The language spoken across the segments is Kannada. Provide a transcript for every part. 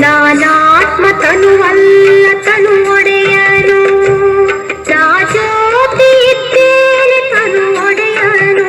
ನಾನಾತ್ಮ ತನುವಲ್ಲ ತನು ಒಡೆಯನು, ನಾ ಜ್ಯೋತಿ ಇದ್ದೇನೆ ತನು ಒಡೆಯನು.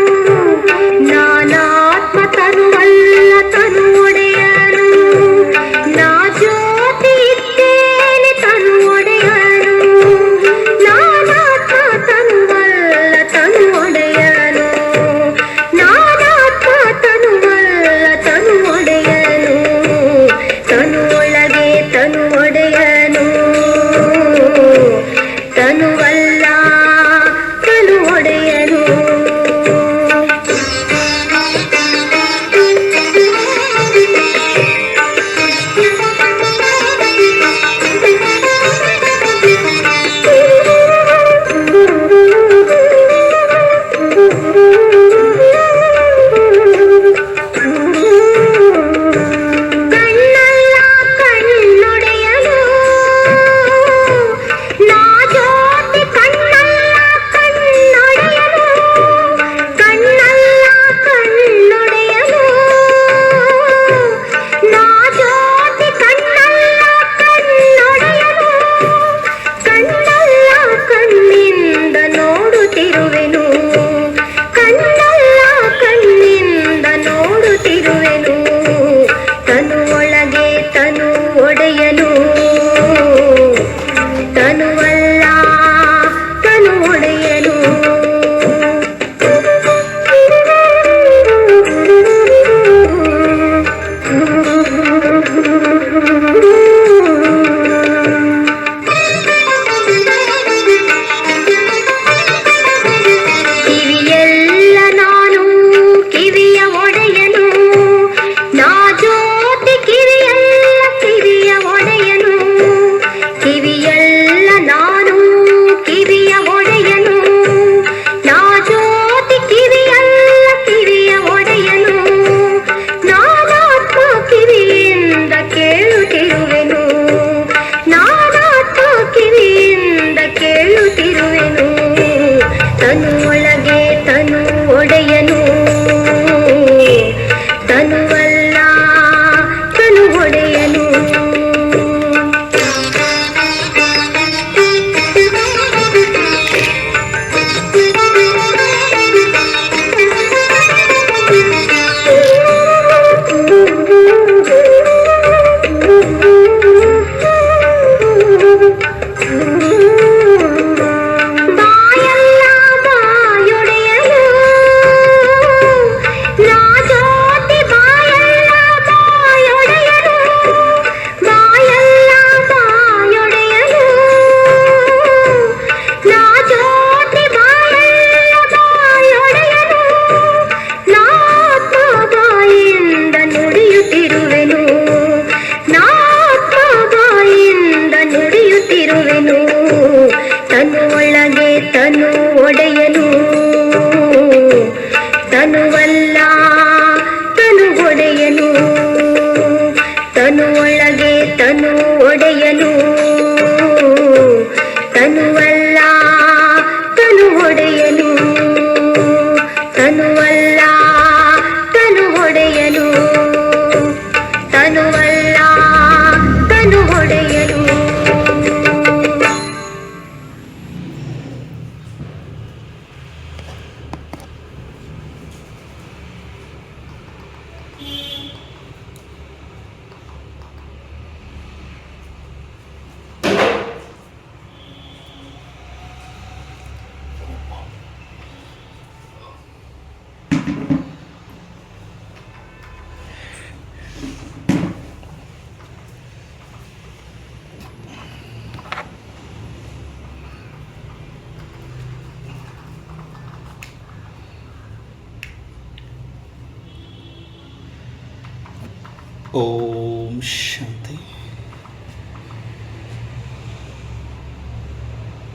ಓಂ ಶಾಂತಿ.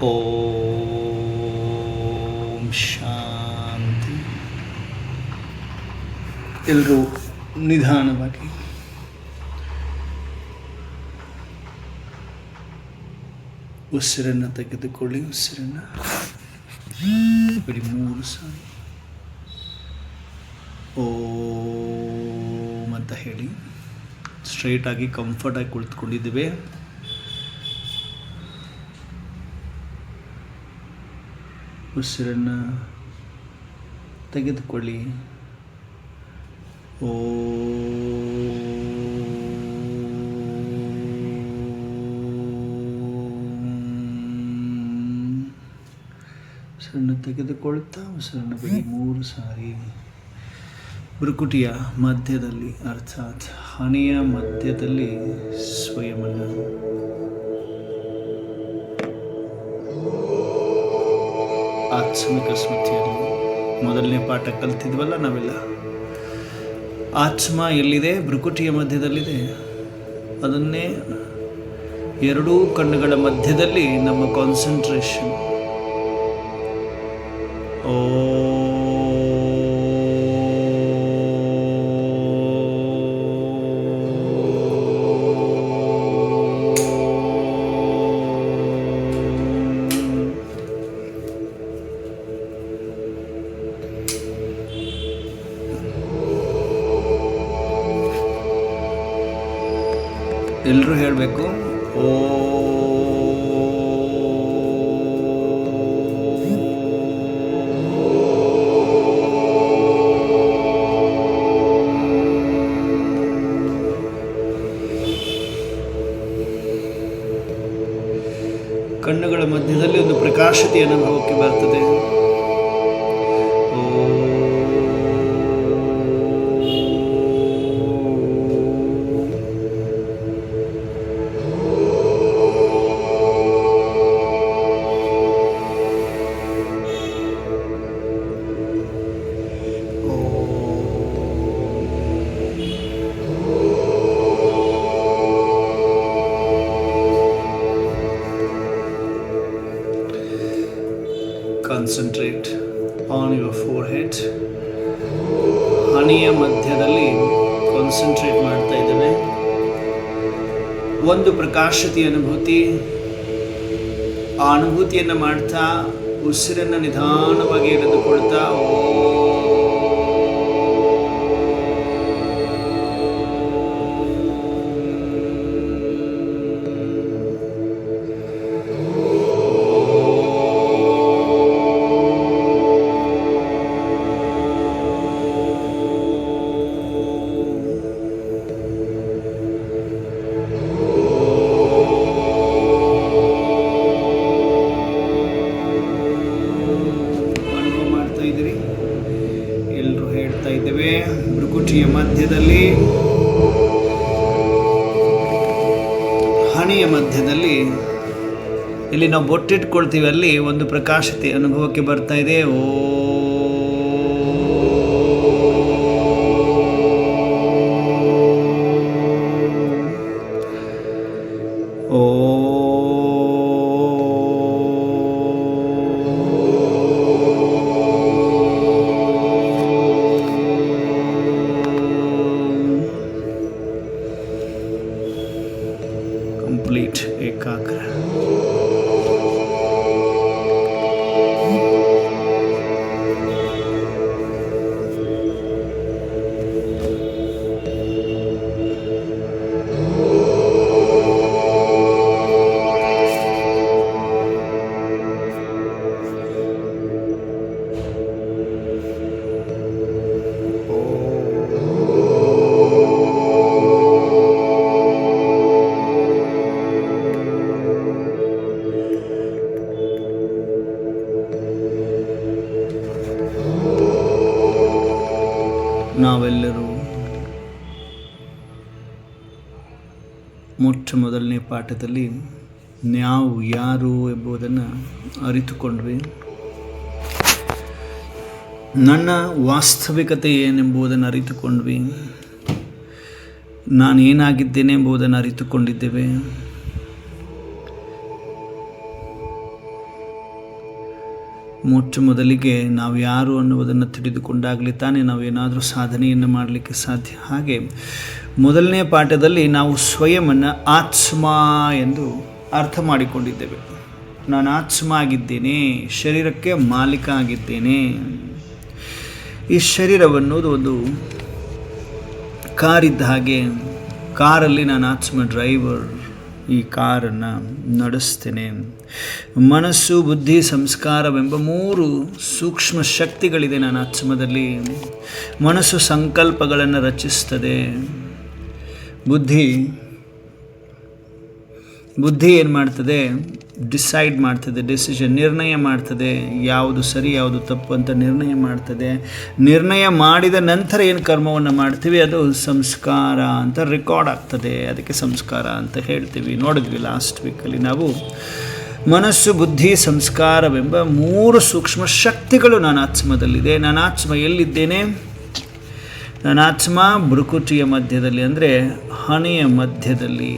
ಓಂ ಶಾಂತಿ. ಎಲ್ಲರೂ ನಿಧಾನವಾಗಿ ಉಸಿರನ್ನು ತೆಗೆದುಕೊಳ್ಳಿ. ಉಸಿರನ್ನು ಬರೀ 3 ಸಾರಿ ಓಂ ಅಂತ ಹೇಳಿ ಸ್ಟ್ರೈಟಾಗಿ ಕಂಫರ್ಟಾಗಿ ಕುಳಿತುಕೊಂಡಿದ್ದೇವೆ. ಉಸಿರನ್ನು ತೆಗೆದುಕೊಳ್ಳಿ. ಉಸಿರನ್ನು ತೆಗೆದುಕೊಳ್ತಾ ಉಸಿರನ್ನು ಬರೀ 3 ಸಾರಿ ಭ್ರುಕುಟಿಯ ಮಧ್ಯದಲ್ಲಿ ಅರ್ಥಾತ್ ಹಣೆಯ ಮಧ್ಯದಲ್ಲಿ ಸ್ವಯಮನ್ನು ಆತ್ಮಿಕ ಸ್ಮೃತಿಯಲ್ಲಿ ಮೊದಲನೇ ಪಾಠ ಕಲ್ತಿದ್ವಲ್ಲ ನಾವೆಲ್ಲ, ಆತ್ಮ ಎಲ್ಲಿದೆ? ಭ್ರುಕುಟಿಯ ಮಧ್ಯದಲ್ಲಿದೆ. ಅದನ್ನೇ ಎರಡೂ ಕಣ್ಣುಗಳ ಮಧ್ಯದಲ್ಲಿ ನಮ್ಮ ಕಾನ್ಸಂಟ್ರೇಷನ್. ಎಲ್ಲರೂ ಹೇಳಬೇಕು ಕಣ್ಣುಗಳ ಮಧ್ಯದಲ್ಲಿ ಒಂದು ಪ್ರಕಾಶತೆಯ ಅನುಭವಕ್ಕೆ ಬರ್ತದೆ. Concentrate on your forehead. ಹಣೆಯ ಮಧ್ಯದಲ್ಲಿ ಕಾನ್ಸಂಟ್ರೇಟ್ ಮಾಡ್ತಾ ಇದ್ದೇವೆ. ಒಂದು ಪ್ರಕಾಶತೆಯ ಅನುಭೂತಿ. ಆ ಅನುಭೂತಿಯನ್ನು ಮಾಡ್ತಾ ಉಸಿರನ್ನು ನಿಧಾನವಾಗಿ ಎಳೆದುಕೊಳ್ತಾ ಭ್ರುಕುಟಿಯ ಮಧ್ಯದಲ್ಲಿ, ಹಣೆಯ ಮಧ್ಯದಲ್ಲಿ, ಇಲ್ಲಿ ನಾವು ಬೊಟ್ಟಿಟ್ಕೊಳ್ತೀವಿ, ಅಲ್ಲಿ ಒಂದು ಪ್ರಕಾಶತೆ ಅನುಭವಕ್ಕೆ ಬರ್ತಾ ಇದೆ. ಕಂಪ್ಲೀಟ್ ಏಕಾಗ್ರ. ನಾವೆಲ್ಲರೂ ಮೊಟ್ಟ ಮೊದಲನೇ ಪಾಠದಲ್ಲಿ ನಾವು ಯಾರು ಎಂಬುದನ್ನು ಅರಿತುಕೊಂಡ್ವಿ. ನನ್ನ ವಾಸ್ತವಿಕತೆ ಏನೆಂಬುದನ್ನು ಅರಿತುಕೊಂಡ್ವಿ. ನಾನೇನಾಗಿದ್ದೇನೆ ಎಂಬುದನ್ನು ಅರಿತುಕೊಂಡಿದ್ದೇವೆ. ಮೊಟ್ಟ ಮೊದಲಿಗೆ ನಾವು ಯಾರು ಅನ್ನುವುದನ್ನು ತಿಳಿದುಕೊಂಡಾಗಲೇ ತಾನೇ ನಾವೇನಾದರೂ ಸಾಧನೆಯನ್ನು ಮಾಡಲಿಕ್ಕೆ ಸಾಧ್ಯ. ಹಾಗೆ ಮೊದಲನೇ ಪಾಠದಲ್ಲಿ ನಾವು ಸ್ವಯಮನ್ನು ಆತ್ಮ ಎಂದು ಅರ್ಥ ಮಾಡಿಕೊಂಡಿದ್ದೇವೆ. ನಾನು ಆತ್ಮ ಆಗಿದ್ದೇನೆ, ಶರೀರಕ್ಕೆ ಮಾಲೀಕ ಆಗಿದ್ದೇನೆ. ಈ ಶರೀರವನ್ನುವುದು ಒಂದು ಕಾರಿದ್ದ ಹಾಗೆ, ಕಾರಲ್ಲಿ ನಾನು ಆತ್ಮ ಡ್ರೈವರ್, ಈ ಕಾರನ್ನು ನಡೆಸ್ತೇನೆ. ಮನಸ್ಸು, ಬುದ್ಧಿ, ಸಂಸ್ಕಾರವೆಂಬ 3 ಸೂಕ್ಷ್ಮ ಶಕ್ತಿಗಳಿದೆ ನನ್ನ ಆತ್ಮದಲ್ಲಿ. ಮನಸ್ಸು ಸಂಕಲ್ಪಗಳನ್ನು ರಚಿಸ್ತದೆ. ಬುದ್ಧಿ ಏನು ಮಾಡ್ತದೆ? ಡಿಸೈಡ್ ಮಾಡ್ತದೆ, ಡಿಸಿಷನ್, ನಿರ್ಣಯ ಮಾಡ್ತದೆ. ಯಾವುದು ಸರಿ ಯಾವುದು ತಪ್ಪು ಅಂತ ನಿರ್ಣಯ ಮಾಡ್ತದೆ. ನಿರ್ಣಯ ಮಾಡಿದ ನಂತರ ಏನು ಕರ್ಮವನ್ನು ಮಾಡ್ತೀವಿ ಅದು ಸಂಸ್ಕಾರ ಅಂತ ರೆಕಾರ್ಡ್ ಆಗ್ತದೆ. ಅದಕ್ಕೆ ಸಂಸ್ಕಾರ ಅಂತ ಹೇಳ್ತೀವಿ. ನೋಡಿದ್ವಿ ಲಾಸ್ಟ್ ವೀಕಲ್ಲಿ ನಾವು. ಮನಸ್ಸು, ಬುದ್ಧಿ, ಸಂಸ್ಕಾರವೆಂಬ 3 ಸೂಕ್ಷ್ಮ ಶಕ್ತಿಗಳು ನನ್ನ ಆತ್ಮದಲ್ಲಿದೆ. ನನ್ನ ಆತ್ಮ ಎಲ್ಲಿದ್ದೇನೆ? ನನ್ನ ಆತ್ಮ ಭ್ರುಕುಟಿಯ ಮಧ್ಯದಲ್ಲಿ, ಅಂದರೆ ಹಣೆಯ ಮಧ್ಯದಲ್ಲಿ.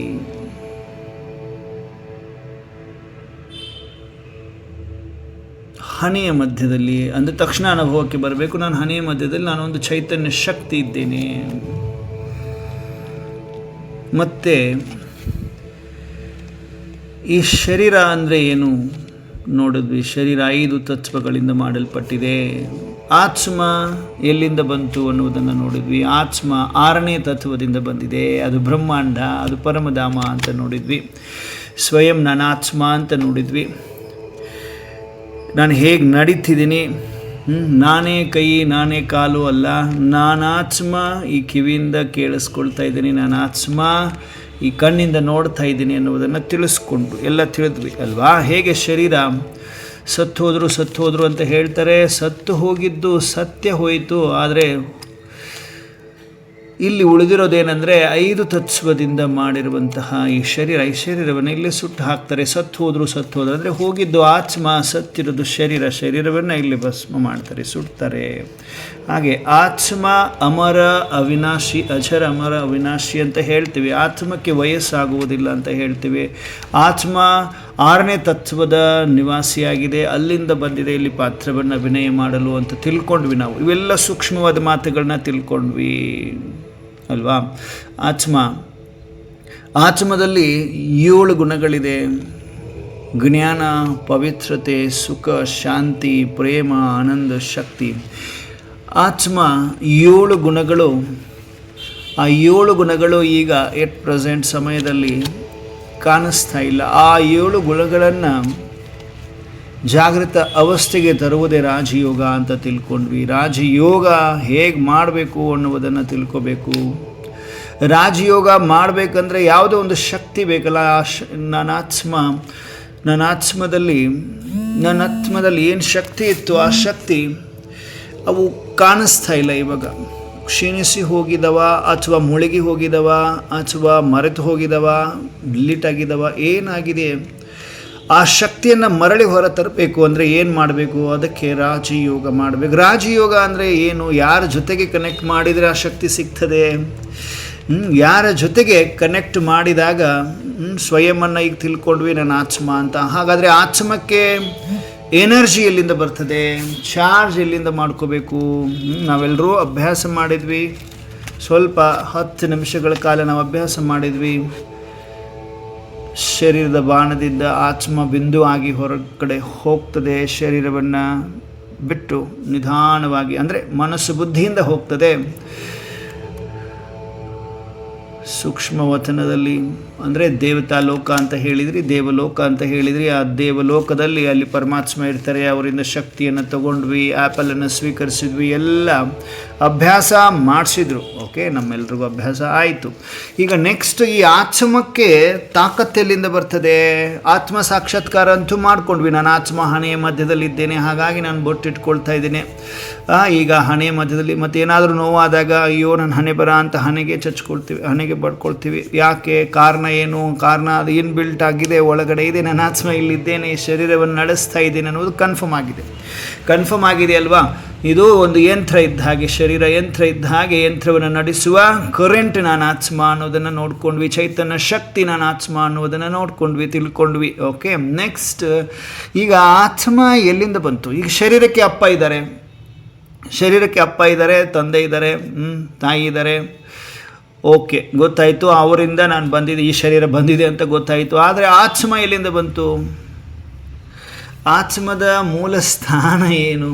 ಹಣೆಯ ಮಧ್ಯದಲ್ಲಿ ಅಂದ ತಕ್ಷಣ ಅನುಭವಕ್ಕೆ ಬರಬೇಕು. ನಾನು ಹಣೆಯ ಮಧ್ಯದಲ್ಲಿ ನಾನೊಂದು ಚೈತನ್ಯ ಶಕ್ತಿ ಇದ್ದೇನೆ. ಮತ್ತೆ ಈ ಶರೀರ ಅಂದರೆ ಏನು ನೋಡಿದ್ವಿ. ಶರೀರ 5 ತತ್ವಗಳಿಂದ ಮಾಡಲ್ಪಟ್ಟಿದೆ. ಆತ್ಮ ಎಲ್ಲಿಂದ ಬಂತು ಅನ್ನುವುದನ್ನು ನೋಡಿದ್ವಿ. ಆತ್ಮ 6ನೇ ತತ್ವದಿಂದ ಬಂದಿದೆ. ಅದು ಬ್ರಹ್ಮಾಂಡ, ಅದು ಪರಮಧಾಮ ಅಂತ ನೋಡಿದ್ವಿ. ಸ್ವಯಂ ನಾನು ಆತ್ಮ ಅಂತ ನೋಡಿದ್ವಿ. ನಾನು ಹೇಗೆ ನಡೀತಿದ್ದೀನಿ, ನಾನೇ ಕೈ ನಾನೇ ಕಾಲು ಅಲ್ಲ, ನಾನಾತ್ಮ ಈ ಕಿವಿಯಿಂದ ಕೇಳಿಸ್ಕೊಳ್ತಾ ಇದ್ದೀನಿ, ನಾನಾತ್ಮ ಈ ಕಣ್ಣಿಂದ ನೋಡ್ತಾ ಇದ್ದೀನಿ ಅನ್ನುವುದನ್ನು ತಿಳಿಸ್ಕೊಂಡು ಎಲ್ಲ ತಿಳಿದ್ವಿ ಅಲ್ವಾ. ಹೇಗೆ ಶರೀರ ಸತ್ತು ಹೋದರು ಅಂತ ಹೇಳ್ತಾರೆ. ಸತ್ತು ಹೋಗಿದ್ದು ಸತ್ಯ ಹೋಯಿತು. ಆದರೆ ಇಲ್ಲಿ ಉಳಿದಿರೋದೇನೆಂದರೆ 5 ತತ್ವದಿಂದ ಮಾಡಿರುವಂತಹ ಈ ಶರೀರವನ್ನು ಇಲ್ಲಿ ಸುಟ್ಟು ಹಾಕ್ತಾರೆ. ಸತ್ತು ಹೋದರು ಅಂದರೆ ಹೋಗಿದ್ದು ಆತ್ಮ, ಸತ್ತಿರೋದು ಶರೀರವನ್ನು ಇಲ್ಲಿ ಭಸ್ಮ ಮಾಡ್ತಾರೆ, ಸುಡ್ತಾರೆ. ಹಾಗೆ ಆತ್ಮ ಅಮರ ಅವಿನಾಶಿ, ಅಜರ ಅಮರ ಅವಿನಾಶಿ ಅಂತ ಹೇಳ್ತೀವಿ. ಆತ್ಮಕ್ಕೆ ವಯಸ್ಸಾಗುವುದಿಲ್ಲ ಅಂತ ಹೇಳ್ತೀವಿ. ಆತ್ಮ 6ನೇ ತತ್ವದ ನಿವಾಸಿಯಾಗಿದೆ, ಅಲ್ಲಿಂದ ಬಂದಿದೆ ಇಲ್ಲಿ ಪಾತ್ರವನ್ನು ಅಭಿನಯ ಮಾಡಲು ಅಂತ ತಿಳ್ಕೊಂಡ್ವಿ ನಾವು. ಇವೆಲ್ಲ ಸೂಕ್ಷ್ಮವಾದ ಮಾತುಗಳನ್ನ ತಿಳ್ಕೊಂಡ್ವಿ ಅಲ್ವಾ. ಆತ್ಮದಲ್ಲಿ 7 ಗುಣಗಳಿದೆ. ಜ್ಞಾನ, ಪವಿತ್ರತೆ, ಸುಖ, ಶಾಂತಿ, ಪ್ರೇಮ, ಆನಂದ, ಶಕ್ತಿ. ಆತ್ಮ 7 ಗುಣಗಳು. ಆ 7 ಗುಣಗಳು ಈಗ ಎಟ್ ಪ್ರೆಸೆಂಟ್ ಸಮಯದಲ್ಲಿ ಕಾಣಿಸ್ತಾ ಇಲ್ಲ. ಆ 7 ಗುಣಗಳನ್ನು ಜಾಗೃತ ಅವಸ್ಥೆಗೆ ತರುವುದೇ ರಾಜಯೋಗ ಅಂತ ತಿಳ್ಕೊಂಡ್ವಿ. ರಾಜಯೋಗ ಹೇಗೆ ಮಾಡಬೇಕು ಅನ್ನುವುದನ್ನು ತಿಳ್ಕೋಬೇಕು. ರಾಜಯೋಗ ಮಾಡಬೇಕಂದ್ರೆ ಯಾವುದೋ ಒಂದು ಶಕ್ತಿ ಬೇಕಲ್ಲ. ನನ್ನ ಆತ್ಮದಲ್ಲಿ ಏನು ಶಕ್ತಿ ಇತ್ತು, ಆ ಶಕ್ತಿ ಅವು ಕಾಣಿಸ್ತಾ ಇಲ್ಲ ಇವಾಗ. ಕ್ಷೀಣಿಸಿ ಹೋಗಿದವ, ಅಥವಾ ಮುಳುಗಿ ಹೋಗಿದವ, ಅಥವಾ ಮರೆತು ಹೋಗಿದವ, ಡಿಲೀಟ್ ಆಗಿದವ, ಏನಾಗಿದೆ? ಆ ಶಕ್ತಿಯನ್ನು ಮರಳಿ ಹೊರ ತರಬೇಕು ಅಂದರೆ ಏನು ಮಾಡಬೇಕು? ಅದಕ್ಕೆ ರಾಜಯೋಗ ಮಾಡಬೇಕು. ರಾಜಯೋಗ ಅಂದರೆ ಏನು? ಯಾರ ಜೊತೆಗೆ ಕನೆಕ್ಟ್ ಮಾಡಿದರೆ ಆ ಶಕ್ತಿ ಸಿಗ್ತದೆ. ಯಾರ ಜೊತೆಗೆ ಕನೆಕ್ಟ್ ಮಾಡಿದಾಗ ಸ್ವಯಮನ್ನು ಈಗ ತಿಳ್ಕೊಂಡ್ವಿ ನನ್ನ ಆತ್ಮ ಅಂತ. ಹಾಗಾದರೆ ಆತ್ಮಕ್ಕೆ ಎನರ್ಜಿ ಎಲ್ಲಿಂದ ಬರ್ತದೆ? ಚಾರ್ಜ್ ಎಲ್ಲಿಂದ ಮಾಡ್ಕೋಬೇಕು? ನಾವೆಲ್ಲರೂ ಅಭ್ಯಾಸ ಮಾಡಿದ್ವಿ. ಸ್ವಲ್ಪ 10 ನಿಮಿಷಗಳ ಕಾಲ ನಾವು ಅಭ್ಯಾಸ ಮಾಡಿದ್ವಿ. ಶರೀರದ ಬಾಣದಿಂದ ಆತ್ಮ ಬಿಂದು ಆಗಿ ಹೊರಗಡೆ ಹೋಗ್ತದೆ. ಶರೀರವನ್ನು ಬಿಟ್ಟು ನಿಧಾನವಾಗಿ, ಅಂದರೆ ಮನಸ್ಸು ಬುದ್ಧಿಯಿಂದ ಹೋಗ್ತದೆ. ಸೂಕ್ಷ್ಮ ವತನದಲ್ಲಿ ಅಂದರೆ ದೇವತಾ ಲೋಕ ಅಂತ ಹೇಳಿದ್ರಿ, ದೇವಲೋಕ ಅಂತ ಹೇಳಿದ್ರಿ. ಆ ದೇವಲೋಕದಲ್ಲಿ ಅಲ್ಲಿ ಪರಮಾತ್ಮ ಇರ್ತಾರೆ. ಅವರಿಂದ ಶಕ್ತಿಯನ್ನು ತಗೊಂಡ್ವಿ, ಆ್ಯಪಲನ್ನು ಸ್ವೀಕರಿಸಿದ್ವಿ, ಎಲ್ಲ ಅಭ್ಯಾಸ ಮಾಡಿಸಿದ್ರು. ಓಕೆ, ನಮ್ಮೆಲ್ರಿಗೂ ಅಭ್ಯಾಸ ಆಯಿತು. ಈಗ ನೆಕ್ಸ್ಟ್ ಈ ಆತ್ಮಕ್ಕೆ ತಾಕತ್ತೆಲ್ಲಿಂದ ಬರ್ತದೆ? ಆತ್ಮ ಸಾಕ್ಷಾತ್ಕಾರ ಅಂತೂ ಮಾಡ್ಕೊಂಡ್ವಿ. ನಾನು ಆತ್ಮ ಹಣೆಯ ಮಧ್ಯದಲ್ಲಿದ್ದೇನೆ, ಹಾಗಾಗಿ ನಾನು ಬೊಟ್ಟಿಟ್ಕೊಳ್ತಾ ಇದ್ದೇನೆ. ಈಗ ಹಣೆಯ ಮಧ್ಯದಲ್ಲಿ ಮತ್ತೇನಾದರೂ ನೋವಾದಾಗ ಅಯ್ಯೋ ನನ್ನ ಹಣೆ ಬರ ಅಂತ ಹಣೆಗೆ ಚಚ್ಕೊಳ್ತೀವಿ, ಹಣೆಗೆ ಪಡ್ಕೊಳ್ತೀವಿ. ಯಾಕೆ? ಕಾರಣ ಏನು? ಕಾರಣ ಅದು ಇನ್ಬಿಲ್ಟ್ ಆಗಿದೆ, ಒಳಗಡೆ ಇದೆ, ನನ್ನ ಆತ್ಮ ಇಲ್ಲಿದ್ದೇನೆ, ಈ ಶರೀರವನ್ನು ನಡೆಸ್ತಾ ಇದ್ದೇನೆ ಅನ್ನೋದು ಕನ್ಫರ್ಮ್ ಆಗಿದೆ ಅಲ್ವಾ? ಇದು ಒಂದು ಯಂತ್ರ ಇದ್ದ ಹಾಗೆ, ಶರೀರ ಯಂತ್ರ ಇದ್ದ ಹಾಗೆ, ಯಂತ್ರವನ್ನು ನಡೆಸುವ ಕರೆಂಟ್ ನಾನು ಆತ್ಮ ಅನ್ನೋದನ್ನು ನೋಡ್ಕೊಂಡ್ವಿ, ಚೈತನ್ಯ ಶಕ್ತಿ ನಾನು ಆತ್ಮ ಅನ್ನೋದನ್ನು ನೋಡ್ಕೊಂಡ್ವಿ, ತಿಳ್ಕೊಂಡ್ವಿ. ಓಕೆ, ನೆಕ್ಸ್ಟ್ ಈಗ ಆತ್ಮ ಎಲ್ಲಿಂದ ಬಂತು? ಈಗ ಶರೀರಕ್ಕೆ ಅಪ್ಪ ಇದ್ದಾರೆ, ತಂದೆ ಇದ್ದಾರೆ, ತಾಯಿ ಇದ್ದಾರೆ, ಓಕೆ ಗೊತ್ತಾಯಿತು, ಅವರಿಂದ ನಾನು ಬಂದಿದ್ದೆ, ಈ ಶರೀರ ಬಂದಿದೆ ಅಂತ ಗೊತ್ತಾಯಿತು. ಆದರೆ ಆತ್ಮ ಎಲ್ಲಿಂದ ಬಂತು? ಆತ್ಮದ ಮೂಲ ಸ್ಥಾನ ಏನು?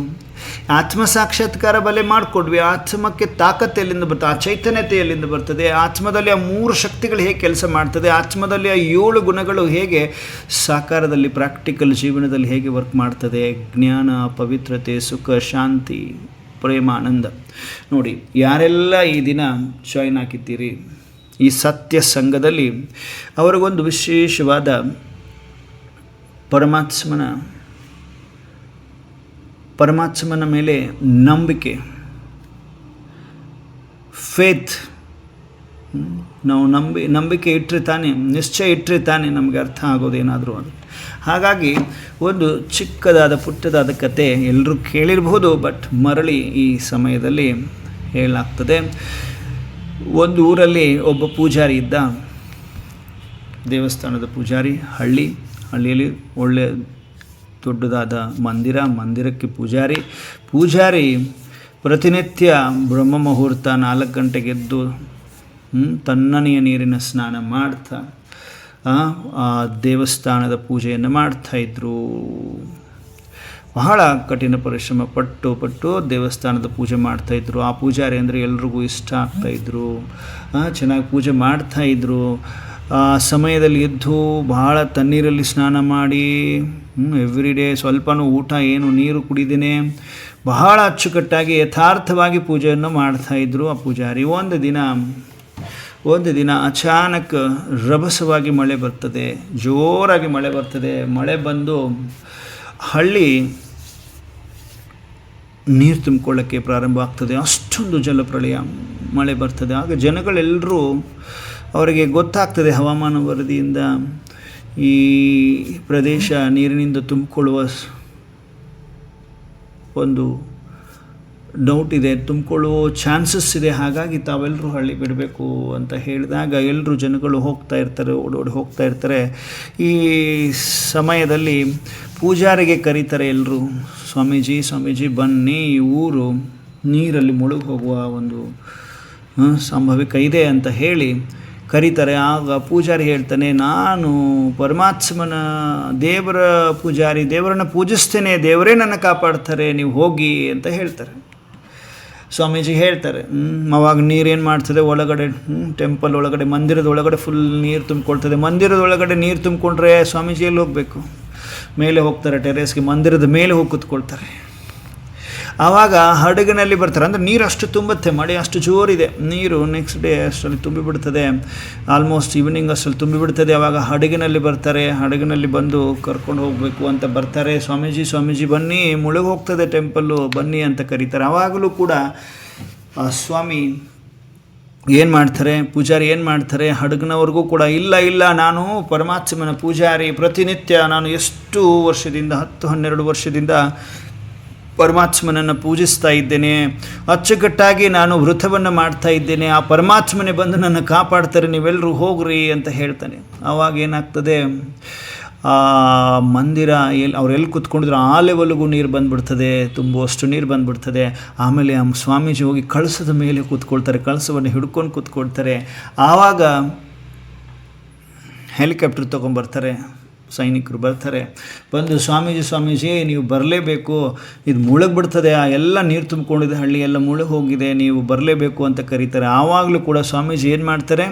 ಆತ್ಮ ಸಾಕ್ಷಾತ್ಕಾರ ಬಲೆ ಮಾಡಿಕೊಡ್ವಿ. ಆತ್ಮಕ್ಕೆ ತಾಕತ್ತು ಎಲ್ಲಿಂದ ಬರ್ತದೆ? ಆ ಚೈತನ್ಯತೆ ಎಲ್ಲಿಂದ ಬರ್ತದೆ? ಆತ್ಮದಲ್ಲಿ ಆ 3 ಶಕ್ತಿಗಳು ಹೇಗೆ ಕೆಲಸ ಮಾಡ್ತದೆ? ಆತ್ಮದಲ್ಲಿ ಆ 7 ಗುಣಗಳು ಹೇಗೆ ಸಾಕಾರದಲ್ಲಿ ಪ್ರಾಕ್ಟಿಕಲ್ ಜೀವನದಲ್ಲಿ ಹೇಗೆ ವರ್ಕ್ ಮಾಡ್ತದೆ? ಜ್ಞಾನ, ಪವಿತ್ರತೆ, ಸುಖ, ಶಾಂತಿ, ಪ್ರೇಮ, ಆನಂದ. ನೋಡಿ, ಯಾರೆಲ್ಲ ಈ ದಿನ ಜಾಯ್ನ್ ಆಗಿದ್ದೀರಿ ಈ ಸತ್ಯ ಸಂಘದಲ್ಲಿ, ಅವರಿಗೊಂದು ವಿಶೇಷವಾದ ಪರಮಾತ್ಮನ ಮೇಲೆ ನಂಬಿಕೆ, ಫೇತ್, ನಾವು ನಂಬಿಕೆ ಇಟ್ಟರೆ ತಾನೇ, ನಿಶ್ಚಯ ಇಟ್ಟರೆ ತಾನೇ ನಮಗೆ ಅರ್ಥ ಆಗೋದೇನಾದರೂ ಅದು. ಹಾಗಾಗಿ ಒಂದು ಚಿಕ್ಕದಾದ ಪುಟ್ಟದಾದ ಕತೆ ಎಲ್ಲರೂ ಕೇಳಿರ್ಬೋದು, ಬಟ್ ಮರಳಿ ಈ ಸಮಯದಲ್ಲಿ ಹೇಳಲಾಗ್ತದೆ. ಒಂದು ಊರಲ್ಲಿ ಒಬ್ಬ ಪೂಜಾರಿ ಇದ್ದ, ದೇವಸ್ಥಾನದ ಪೂಜಾರಿ. ಹಳ್ಳಿಯಲ್ಲಿ ಒಳ್ಳೆ ದೊಡ್ಡದಾದ ಮಂದಿರಕ್ಕೆ ಪೂಜಾರಿ ಪ್ರತಿನಿತ್ಯ ಬ್ರಹ್ಮ ಮುಹೂರ್ತ 4 ಗಂಟೆಗೆ ಎದ್ದು ತಣ್ಣನೆಯ ನೀರಿನ ಸ್ನಾನ ಮಾಡ್ತಾ ಆ ದೇವಸ್ಥಾನದ ಪೂಜೆಯನ್ನು ಮಾಡ್ತಾಯಿದ್ರು. ಬಹಳ ಕಠಿಣ ಪರಿಶ್ರಮ ಪಟ್ಟು ದೇವಸ್ಥಾನದ ಪೂಜೆ ಮಾಡ್ತಾಯಿದ್ರು. ಆ ಪೂಜಾರಿ ಅಂದರೆ ಎಲ್ರಿಗೂ ಇಷ್ಟ ಆಗ್ತಾಯಿದ್ರು, ಚೆನ್ನಾಗಿ ಪೂಜೆ ಮಾಡ್ತಾಯಿದ್ರು. ಆ ಸಮಯದಲ್ಲಿ ಎದ್ದು ಬಹಳ ತಣ್ಣೀರಲ್ಲಿ ಸ್ನಾನ ಮಾಡಿ ಎವ್ರಿ ಡೇ ಸ್ವಲ್ಪನೂ ಊಟ ಏನು ನೀರು ಕುಡಿದೇನೆ ಬಹಳ ಅಚ್ಚುಕಟ್ಟಾಗಿ ಯಥಾರ್ಥವಾಗಿ ಪೂಜೆಯನ್ನು ಮಾಡ್ತಾಯಿದ್ರು ಆ ಪೂಜಾರಿ. ಒಂದು ದಿನ ಅಚಾನಕ್ ರಭಸವಾಗಿ ಮಳೆ ಬರ್ತದೆ, ಜೋರಾಗಿ ಮಳೆ ಬರ್ತದೆ. ಮಳೆ ಬಂದು ಹಳ್ಳಿ ನೀರು ತುಂಬಿಕೊಳ್ಳೋಕ್ಕೆ ಪ್ರಾರಂಭ ಆಗ್ತದೆ. ಅಷ್ಟೊಂದು ಜಲಪ್ರಳಯ ಮಳೆ ಬರ್ತದೆ. ಆಗ ಜನಗಳೆಲ್ಲರೂ, ಅವರಿಗೆ ಗೊತ್ತಾಗ್ತದೆ ಹವಾಮಾನ ವರದಿಯಿಂದ ಈ ಪ್ರದೇಶ ನೀರಿನಿಂದ ತುಂಬಿಕೊಳ್ಳುವ ಒಂದು ಡೌಟ್ ಇದೆ, ತುಂಬಿಕೊಳ್ಳುವ ಚಾನ್ಸಸ್ ಇದೆ. ಹಾಗಾಗಿ ತಾವೆಲ್ಲರೂ ಹಳ್ಳಿ ಬಿಡಬೇಕು ಅಂತ ಹೇಳಿದಾಗ ಎಲ್ಲರೂ ಜನಗಳು ಓಡೋಡಿ ಹೋಗ್ತಾ ಇರ್ತಾರೆ. ಈ ಸಮಯದಲ್ಲಿ ಪೂಜಾರಿಗೆ ಕರೀತಾರೆ ಎಲ್ಲರೂ, ಸ್ವಾಮೀಜಿ ಬನ್ನಿ, ಈ ಊರು ನೀರಲ್ಲಿ ಮುಳುಗಿ ಹೋಗುವ ಒಂದು ಸಂಭವಿಕ ಇದೆ ಅಂತ ಹೇಳಿ ಕರೀತಾರೆ. ಆಗ ಪೂಜಾರಿ ಹೇಳ್ತಾನೆ, ನಾನು ಪರಮಾತ್ಮನ ದೇವರ ಪೂಜಾರಿ, ದೇವರನ್ನು ಪೂಜಿಸ್ತೇನೆ, ದೇವರೇ ನನ್ನ ಕಾಪಾಡ್ತಾರೆ, ನೀವು ಹೋಗಿ ಅಂತ ಹೇಳ್ತಾರೆ. ಸ್ವಾಮೀಜಿ ಹೇಳ್ತಾರೆ. ಅವಾಗ ನೀರೇನು ಮಾಡ್ತದೆ, ಒಳಗಡೆ ಟೆಂಪಲ್ ಒಳಗಡೆ, ಮಂದಿರದ ಒಳಗಡೆ ಫುಲ್ ನೀರು ತುಂಬಿಕೊಳ್ತದೆ. ಮಂದಿರದ ಒಳಗಡೆ ನೀರು ತುಂಬಿಕೊಂಡ್ರೆ ಸ್ವಾಮೀಜಿ ಎಲ್ಲಿ ಹೋಗಬೇಕು? ಮೇಲೆ ಹೋಗ್ತಾರೆ, ಟೆರೇಸ್ಗೆ, ಮಂದಿರದ ಮೇಲೆ ಹೋಗಿ ಕೂತ್ಕೊಳ್ತಾರೆ. ಆವಾಗ ಹಡಗಿನಲ್ಲಿ ಬರ್ತಾರೆ. ಅಂದರೆ ನೀರು ಅಷ್ಟು ತುಂಬುತ್ತೆ, ಮಳೆ ಅಷ್ಟು ಜೋರಿದೆ, ನೀರು ನೆಕ್ಸ್ಟ್ ಡೇ ಅಷ್ಟರಲ್ಲಿ ತುಂಬಿಬಿಡ್ತದೆ, ಆಲ್ಮೋಸ್ಟ್ ಈವ್ನಿಂಗ್ ಅಷ್ಟರಲ್ಲಿ ತುಂಬಿಬಿಡ್ತದೆ. ಆವಾಗ ಹಡಗಿನಲ್ಲಿ ಬರ್ತಾರೆ. ಹಡಗಿನಲ್ಲಿ ಬಂದು ಕರ್ಕೊಂಡು ಹೋಗಬೇಕು ಅಂತ ಬರ್ತಾರೆ. ಸ್ವಾಮೀಜಿ ಬನ್ನಿ, ಮುಳುಗಿ ಹೋಗ್ತದೆ ಟೆಂಪಲ್ಲು, ಬನ್ನಿ ಅಂತ ಕರೀತಾರೆ. ಆವಾಗಲೂ ಕೂಡ ಸ್ವಾಮಿ ಏನು ಮಾಡ್ತಾರೆ, ಪೂಜಾರಿ ಏನು ಮಾಡ್ತಾರೆ, ಹಡಗಿನವ್ರಿಗೂ ಕೂಡ ಇಲ್ಲ ನಾನು ಪರಮಾತ್ಮನ ಪೂಜಾರಿ, ಪ್ರತಿನಿತ್ಯ ನಾನು ಎಷ್ಟು ವರ್ಷದಿಂದ 10-12 ವರ್ಷದಿಂದ ಪರಮಾತ್ಮನನ್ನು ಪೂಜಿಸ್ತಾ ಇದ್ದೇನೆ, ಅಚ್ಚುಕಟ್ಟಾಗಿ ನಾನು ವೃತವನ್ನು ಮಾಡ್ತಾ ಇದ್ದೇನೆ, ಆ ಪರಮಾತ್ಮನೇ ಬಂದು ನನ್ನ ಕಾಪಾಡ್ತಾರೆ, ನೀವೆಲ್ಲರೂ ಹೋಗ್ರಿ ಅಂತ ಹೇಳ್ತಾನೆ. ಆವಾಗ ಏನಾಗ್ತದೆ, ಆ ಮಂದಿರ ಅವರೆಲ್ಲಿ ಕೂತ್ಕೊಂಡಿದ್ರು ಆ ಲೆವೆಲ್ಗೂ ನೀರು ಬಂದುಬಿಡ್ತದೆ, ತುಂಬುವಷ್ಟು ನೀರು ಬಂದುಬಿಡ್ತದೆ. ಆಮೇಲೆ ಆ ಸ್ವಾಮೀಜಿ ಹೋಗಿ ಕಳಸದ ಮೇಲೆ ಕೂತ್ಕೊಳ್ತಾರೆ, ಕಳಸವನ್ನು ಹಿಡ್ಕೊಂಡು ಕೂತ್ಕೊಳ್ತಾರೆ. ಆವಾಗ ಹೆಲಿಕಾಪ್ಟರ್ ತೊಗೊಂಬರ್ತಾರೆ, ಸೈನಿಕರು ಬರ್ತಾರೆ. ಬಂದು ಸ್ವಾಮೀಜಿ ನೀವು ಬರಲೇಬೇಕು, ಇದು ಮುಳುಗ್ಬಿಡ್ತದೆ, ಆ ಎಲ್ಲ ನೀರು ತುಂಬಿಕೊಂಡಿದೆ, ಹಳ್ಳಿ ಎಲ್ಲ ಮುಳುಗಿ ಹೋಗಿದೆ, ನೀವು ಬರಲೇಬೇಕು ಅಂತ ಕರೀತಾರೆ. ಆವಾಗಲೂ ಕೂಡ ಸ್ವಾಮೀಜಿ ಏನು ಮಾಡ್ತಾರೆ,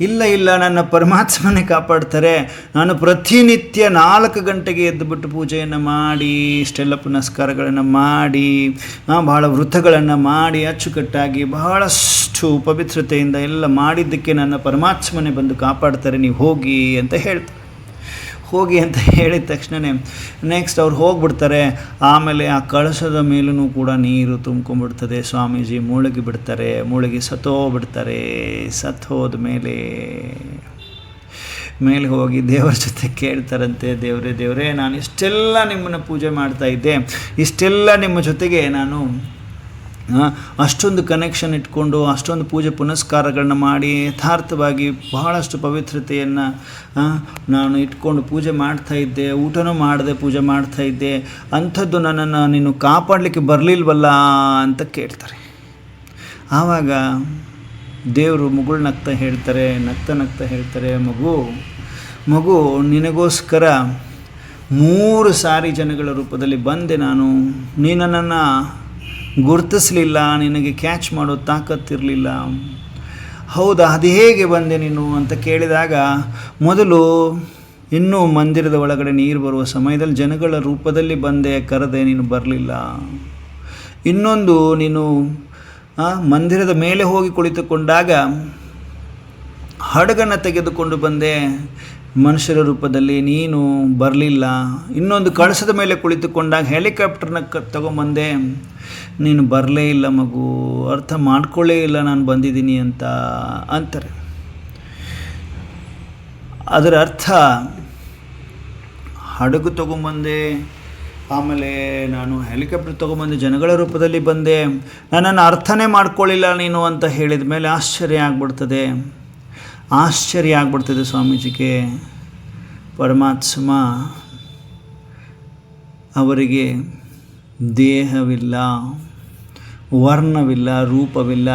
ಇಲ್ಲ ನನ್ನ ಪರಮಾತ್ಮನೇ ಕಾಪಾಡ್ತಾರೆ, ನಾನು ಪ್ರತಿನಿತ್ಯ 4 ಗಂಟೆಗೆ ಎದ್ದುಬಿಟ್ಟು ಪೂಜೆಯನ್ನು ಮಾಡಿ, ಇಷ್ಟೆಲ್ಲ ಪುನಸ್ಕಾರಗಳನ್ನು ಮಾಡಿ, ಬಹಳ ವೃತ್ತಗಳನ್ನು ಮಾಡಿ, ಅಚ್ಚುಕಟ್ಟಾಗಿ ಬಹಳಷ್ಟು ಪವಿತ್ರತೆಯಿಂದ ಎಲ್ಲ ಮಾಡಿದ್ದಕ್ಕೆ ನನ್ನ ಪರಮಾತ್ಮನೇ ಬಂದು ಕಾಪಾಡ್ತಾರೆ, ನೀವು ಹೋಗಿ ಅಂತ ಹೇಳ್ತಾರೆ. ಹೋಗಿ ಅಂತ ಹೇಳಿದ ತಕ್ಷಣವೇ ನೆಕ್ಸ್ಟ್ ಅವ್ರು ಹೋಗ್ಬಿಡ್ತಾರೆ. ಆಮೇಲೆ ಆ ಕಳಸದ ಮೇಲೂ ಕೂಡ ನೀರು ತುಂಬ್ಕೊಂಡ್ಬಿಡ್ತದೆ. ಸ್ವಾಮೀಜಿ ಮುಳುಗಿ ಬಿಡ್ತಾರೆ, ಮುಳುಗಿ ಸತ್ತೋಗ್ಬಿಡ್ತಾರೆ. ಸತ್ತೋದ ಮೇಲೆ ಹೋಗಿ ದೇವರ ಜೊತೆ ಕೇಳ್ತಾರಂತೆ, ದೇವರೇ ನಾನು ಇಷ್ಟೆಲ್ಲ ನಿಮ್ಮನ್ನು ಪೂಜೆ ಮಾಡ್ತಾಯಿದ್ದೆ, ಇಷ್ಟೆಲ್ಲ ನಿಮ್ಮ ಜೊತೆಗೆ ನಾನು ಅಷ್ಟೊಂದು ಕನೆಕ್ಷನ್ ಇಟ್ಕೊಂಡು ಅಷ್ಟೊಂದು ಪೂಜೆ ಪುನಸ್ಕಾರಗಳನ್ನ ಮಾಡಿ ಯಥಾರ್ಥವಾಗಿ ಬಹಳಷ್ಟು ಪವಿತ್ರತೆಯನ್ನು ನಾನು ಇಟ್ಕೊಂಡು ಪೂಜೆ ಮಾಡ್ತಾಯಿದ್ದೆ, ಊಟನೂ ಮಾಡದೆ ಪೂಜೆ ಮಾಡ್ತಾಯಿದ್ದೆ, ಅಂಥದ್ದು ನನ್ನನ್ನು ನೀನು ಕಾಪಾಡಲಿಕ್ಕೆ ಬರಲಿಲ್ವಲ್ಲ ಅಂತ ಕೇಳ್ತಾರೆ. ಆವಾಗ ದೇವರು ನಗ್ತಾ ಹೇಳ್ತಾರೆ, ಮಗು ನಿನಗೋಸ್ಕರ 3 ಸಾರಿ ಜನಗಳ ರೂಪದಲ್ಲಿ ಬಂದೆ ನಾನು. ನೀನು ನನ್ನನ್ನು ಗುರುತಿಸಲಿಲ್ಲ, ನಿನಗೆ ಕ್ಯಾಚ್ ಮಾಡೋ ತಾಕತ್ತಿರಲಿಲ್ಲ. ಹೌದಾ, ಅದು ಹೇಗೆ ಬಂದೆ ನೀನು ಅಂತ ಕೇಳಿದಾಗ, ಮೊದಲು ಇನ್ನೂ ಮಂದಿರದ ಒಳಗಡೆ ನೀರು ಬರುವ ಸಮಯದಲ್ಲಿ ಜನಗಳ ರೂಪದಲ್ಲಿ ಬಂದೆ, ಕರೆದೆ, ನೀನು ಬರಲಿಲ್ಲ. ಇನ್ನೊಂದು, ನೀನು ಮಂದಿರದ ಮೇಲೆ ಹೋಗಿ ಕುಳಿತುಕೊಂಡಾಗ ಹಡಗನ್ನು ತೆಗೆದುಕೊಂಡು ಬಂದೆ ಮನುಷ್ಯರ ರೂಪದಲ್ಲಿ, ನೀನು ಬರಲಿಲ್ಲ. ಇನ್ನೊಂದು ಕಳಸದ ಮೇಲೆ ಕುಳಿತುಕೊಂಡಾಗ ಹೆಲಿಕಾಪ್ಟರ್ನ ತಗೊಂಬಂದೆ, ನೀನು ಬರಲೇ ಇಲ್ಲ ಮಗು, ಅರ್ಥ ಮಾಡ್ಕೊಳ್ಳೇ ಇಲ್ಲ ನಾನು ಬಂದಿದ್ದೀನಿ ಅಂತಾರೆ. ಅದರ ಅರ್ಥ, ಹಡಗು ತೊಗೊಂಬಂದೆ, ಆಮೇಲೆ ನಾನು ಹೆಲಿಕಾಪ್ಟರ್ ತೊಗೊಂಬಂದು ಜನಗಳ ರೂಪದಲ್ಲಿ ಬಂದೆ, ನನ್ನನ್ನು ಅರ್ಥನೇ ಮಾಡ್ಕೊಳ್ಳಿಲ್ಲ ನೀನು ಅಂತ ಹೇಳಿದ ಮೇಲೆ ಆಶ್ಚರ್ಯ ಆಗ್ಬಿಡ್ತದೆ ಸ್ವಾಮೀಜಿಗೆ. ಪರಮಾತ್ಮ ಅವರಿಗೆ ದೇಹವಿಲ್ಲ, ವರ್ಣವಿಲ್ಲ, ರೂಪವಿಲ್ಲ.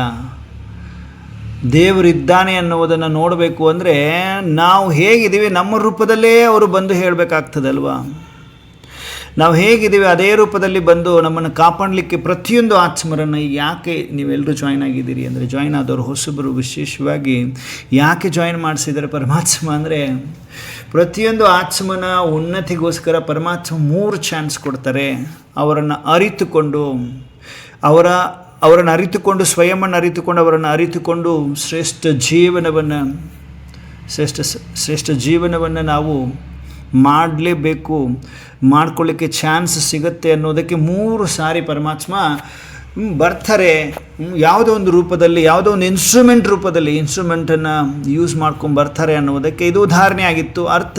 ದೇವರಿದ್ದಾನೆ ಅನ್ನುವುದನ್ನು ನೋಡಬೇಕು ಅಂದರೆ ನಾವು ಹೇಗಿದ್ದೀವಿ ನಮ್ಮ ರೂಪದಲ್ಲೇ ಅವರು ಬಂದು ಹೇಳಬೇಕಾಗ್ತದಲ್ವಾ. ನಾವು ಹೇಗಿದ್ದೀವಿ ಅದೇ ರೂಪದಲ್ಲಿ ಬಂದು ನಮ್ಮನ್ನು ಕಾಪಾಡಲಿಕ್ಕೆ ಪ್ರತಿಯೊಂದು ಆತ್ಮರನ್ನು. ಯಾಕೆ ನೀವೆಲ್ಲರೂ ಜಾಯ್ನ್ ಆಗಿದ್ದೀರಿ ಅಂದರೆ, ಜಾಯ್ನ್ ಆದವರು ಹೊಸಬರು ವಿಶೇಷವಾಗಿ ಯಾಕೆ ಜಾಯ್ನ್ ಮಾಡಿಸಿದ್ದಾರೆ ಪರಮಾತ್ಮ ಅಂದರೆ, ಪ್ರತಿಯೊಂದು ಆತ್ಮನ ಉನ್ನತಿಗೋಸ್ಕರ ಪರಮಾತ್ಮ 3 ಚಾನ್ಸ್ ಕೊಡ್ತಾರೆ. ಅವರನ್ನು ಅರಿತುಕೊಂಡು ಸ್ವಯಂವನ್ನು ಅರಿತುಕೊಂಡು ಅವರನ್ನು ಅರಿತುಕೊಂಡು ಶ್ರೇಷ್ಠ ಜೀವನವನ್ನು ನಾವು ಮಾಡಲೇಬೇಕು, ಮಾಡ್ಕೊಳ್ಳಿಕ್ಕೆ ಚಾನ್ಸ್ ಸಿಗುತ್ತೆ ಅನ್ನೋದಕ್ಕೆ 3 ಸಾರಿ ಪರಮಾತ್ಮ ಬರ್ತಾರೆ. ಯಾವುದೋ ಒಂದು ರೂಪದಲ್ಲಿ, ಯಾವುದೋ ಒಂದು ಇನ್ಸ್ಟ್ರೂಮೆಂಟನ್ನು ಯೂಸ್ ಮಾಡ್ಕೊಂಡು ಬರ್ತಾರೆ ಅನ್ನೋದಕ್ಕೆ ಇದು ಉದಾಹರಣೆ ಆಗಿತ್ತು. ಅರ್ಥ,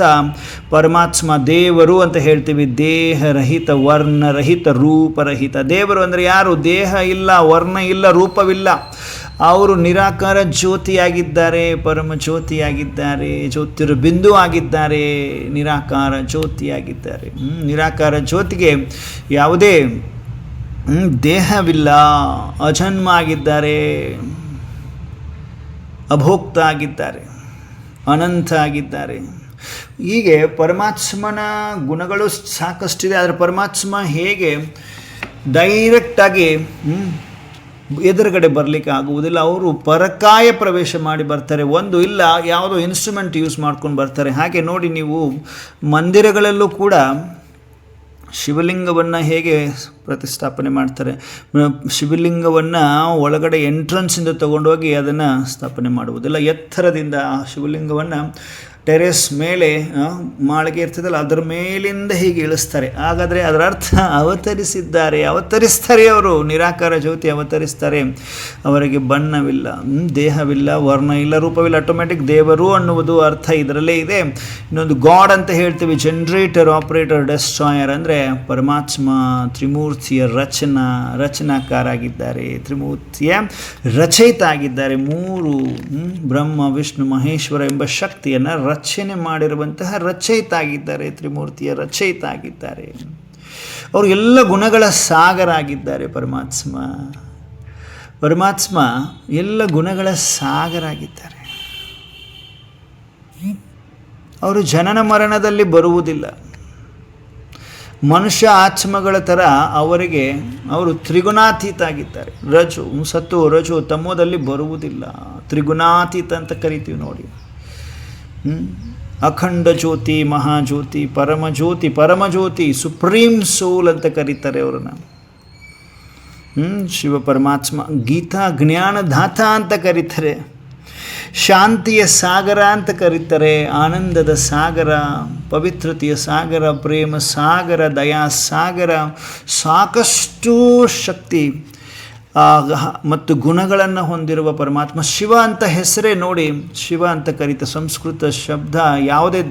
ಪರಮಾತ್ಮ ದೇವರು ಅಂತ ಹೇಳ್ತೀವಿ, ದೇಹರಹಿತ, ವರ್ಣರಹಿತ, ರೂಪರಹಿತ. ದೇವರು ಅಂದರೆ ಯಾರು? ದೇಹ ಇಲ್ಲ, ವರ್ಣ ಇಲ್ಲ, ರೂಪವಿಲ್ಲ. ಅವರು ನಿರಾಕಾರ ಜ್ಯೋತಿಯಾಗಿದ್ದಾರೆ, ಪರಮ ಜ್ಯೋತಿಯಾಗಿದ್ದಾರೆ, ಜ್ಯೋತಿರ್ಬಿಂದು ಆಗಿದ್ದಾರೆ, ನಿರಾಕಾರ ಜ್ಯೋತಿಯಾಗಿದ್ದಾರೆ. ನಿರಾಕಾರ ಜ್ಯೋತಿಗೆ ಯಾವುದೇ ದೇಹವಿಲ್ಲ, ಅಜನ್ಮ ಆಗಿದ್ದಾರೆ, ಅಭೋಕ್ತ ಆಗಿದ್ದಾರೆ, ಅನಂತ ಆಗಿದ್ದಾರೆ. ಹೀಗೆ ಪರಮಾತ್ಮನ ಗುಣಗಳು ಸಾಕಷ್ಟಿದೆ. ಆದರೆ ಪರಮಾತ್ಮ ಹೇಗೆ ಡೈರೆಕ್ಟಾಗಿ ಎದುರುಗಡೆ ಬರಲಿಕ್ಕೆ ಆಗುವುದಿಲ್ಲ. ಅವರು ಪರಕಾಯ ಪ್ರವೇಶ ಮಾಡಿ ಬರ್ತಾರೆ. ಒಂದು ಇಲ್ಲ, ಯಾವುದೋ ಇನ್ಸ್ಟ್ರೂಮೆಂಟ್ ಯೂಸ್ ಮಾಡ್ಕೊಂಡು ಬರ್ತಾರೆ. ಹಾಗೆ ನೋಡಿ, ನೀವು ಮಂದಿರಗಳಲ್ಲೂ ಕೂಡ ಶಿವಲಿಂಗವನ್ನು ಹೇಗೆ ಪ್ರತಿಷ್ಠಾಪನೆ ಮಾಡ್ತಾರೆ. ಶಿವಲಿಂಗವನ್ನು ಒಳಗಡೆ ಎಂಟ್ರೆನ್ಸಿಂದ ತೊಗೊಂಡೋಗಿ ಅದನ್ನು ಸ್ಥಾಪನೆ ಮಾಡುವುದಿಲ್ಲ. ಎತ್ತರದಿಂದ ಆ ಶಿವಲಿಂಗವನ್ನು ಟೆರೆಸ್ ಮೇಲೆ ಮಾಳಿಗೆ ಇರ್ತದಲ್ಲ, ಅದರ ಮೇಲಿಂದ ಹೀಗೆ ಇಳಿಸ್ತಾರೆ. ಹಾಗಾದರೆ ಅದರ ಅರ್ಥ ಅವತರಿಸ್ತಾರೆ. ಅವರು ನಿರಾಕಾರ ಜ್ಯೋತಿ ಅವತರಿಸ್ತಾರೆ. ಅವರಿಗೆ ಬಣ್ಣವಿಲ್ಲ, ದೇಹವಿಲ್ಲ, ವರ್ಣ ಇಲ್ಲ, ರೂಪವಿಲ್ಲ. ಆಟೋಮ್ಯಾಟಿಕ್ ದೇವರು ಅನ್ನುವುದು ಅರ್ಥ ಇದರಲ್ಲೇ ಇದೆ. ಇನ್ನೊಂದು ಗಾಡ್ ಅಂತ ಹೇಳ್ತೀವಿ, ಜನರೇಟರ್, ಆಪರೇಟರ್, ಡೆಸ್ಟ್ರಾಯರ್. ಅಂದರೆ ಪರಮಾತ್ಮ ತ್ರಿಮೂರ್ತಿಯ ರಚನಾಕಾರ ಆಗಿದ್ದಾರೆ, ತ್ರಿಮೂರ್ತಿಯ ರಚಯಿತ ಆಗಿದ್ದಾರೆ. 3 ಬ್ರಹ್ಮ, ವಿಷ್ಣು, ಮಹೇಶ್ವರ ಎಂಬ ಶಕ್ತಿಯನ್ನು ರಚನೆ ಮಾಡಿರುವಂತಹ ರಚಯಿತ ಆಗಿದ್ದಾರೆ, ತ್ರಿಮೂರ್ತಿಯ ರಚಯಿತ ಆಗಿದ್ದಾರೆ. ಅವರು ಎಲ್ಲ ಗುಣಗಳ ಸಾಗರ ಆಗಿದ್ದಾರೆ. ಪರಮಾತ್ಮ ಎಲ್ಲ ಗುಣಗಳ ಸಾಗರ ಆಗಿದ್ದಾರೆ. ಅವರು ಜನನ ಮರಣದಲ್ಲಿ ಬರುವುದಿಲ್ಲ. ಮನುಷ್ಯ ಆತ್ಮಗಳ ಥರ ಅವರು ತ್ರಿಗುಣಾತೀತ ಆಗಿದ್ದಾರೆ. ಸತ್ತು ರಜು ತಮೋದಲ್ಲಿ ಬರುವುದಿಲ್ಲ. ತ್ರಿಗುಣಾತೀತ ಅಂತ ಕರಿತೀವಿ ನೋಡಿ. ಅಖಂಡ ಜ್ಯೋತಿ, ಮಹಾಜ್ಯೋತಿ, ಪರಮಜ್ಯೋತಿ, ಸುಪ್ರೀಂ ಸೋಲ್ ಅಂತ ಕರೀತಾರೆ ಅವರನ್ನು. ಶಿವ ಪರಮಾತ್ಮ ಗೀತಾ ಜ್ಞಾನದಾತ ಅಂತ ಕರೀತಾರೆ. ಶಾಂತಿಯ ಸಾಗರ ಅಂತ ಕರೀತಾರೆ, ಆನಂದದ ಸಾಗರ, ಪವಿತ್ರತೆಯ ಸಾಗರ, ಪ್ರೇಮ ಸಾಗರ, ದಯಾ ಸಾಗರ, ಸಾಕಷ್ಟು ಶಕ್ತಿ ಮತ್ತು ಗುಣಗಳನ್ನು ಹೊಂದಿರುವ ಪರಮಾತ್ಮ. ಶಿವ ಅಂತ ಹೆಸರೇ ನೋಡಿ, ಶಿವ ಅಂತ ಕರೀತ ಸಂಸ್ಕೃತ ಶಬ್ದ, ಯಾವುದೇ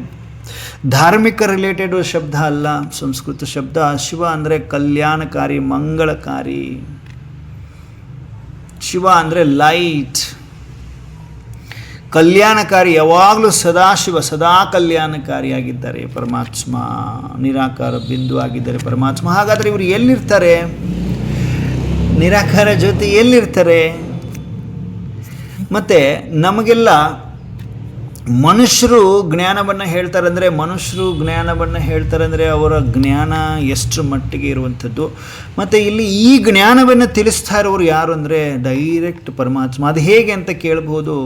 ಧಾರ್ಮಿಕ ರಿಲೇಟೆಡ್ ಶಬ್ದ ಅಲ್ಲ ಸಂಸ್ಕೃತ ಶಬ್ದ. ಶಿವ ಅಂದರೆ ಕಲ್ಯಾಣಕಾರಿ, ಮಂಗಳಕಾರಿ. ಶಿವ ಅಂದರೆ ಲೈಟ್, ಕಲ್ಯಾಣಕಾರಿ, ಯಾವಾಗಲೂ ಸದಾಶಿವ, ಸದಾ ಕಲ್ಯಾಣಕಾರಿಯಾಗಿದ್ದಾರೆ ಪರಮಾತ್ಮ, ನಿರಾಕಾರ ಬಿಂದು ಆಗಿದ್ದಾರೆ ಪರಮಾತ್ಮ. ಹಾಗಾದರೆ ಇವರು ಎಲ್ಲಿರ್ತಾರೆ? ನಿರಾಕಾರ ಜ್ಯೋತಿ ಎಲ್ಲಿರ್ತಾರೆ? ಮತ್ತು ನಮಗೆಲ್ಲ ಮನುಷ್ಯರು ಜ್ಞಾನವನ್ನು ಹೇಳ್ತಾರೆ ಅಂದರೆ ಅವರ ಜ್ಞಾನ ಎಷ್ಟು ಮಟ್ಟಿಗೆ ಇರುವಂಥದ್ದು. ಮತ್ತು ಇಲ್ಲಿ ಈ ಜ್ಞಾನವನ್ನು ತಿಳಿಸ್ತಾ ಇರೋರು ಯಾರು ಅಂದರೆ ಡೈರೆಕ್ಟ್ ಪರಮಾತ್ಮ. ಅದು ಹೇಗೆ ಅಂತ ಕೇಳ್ಬೋದು.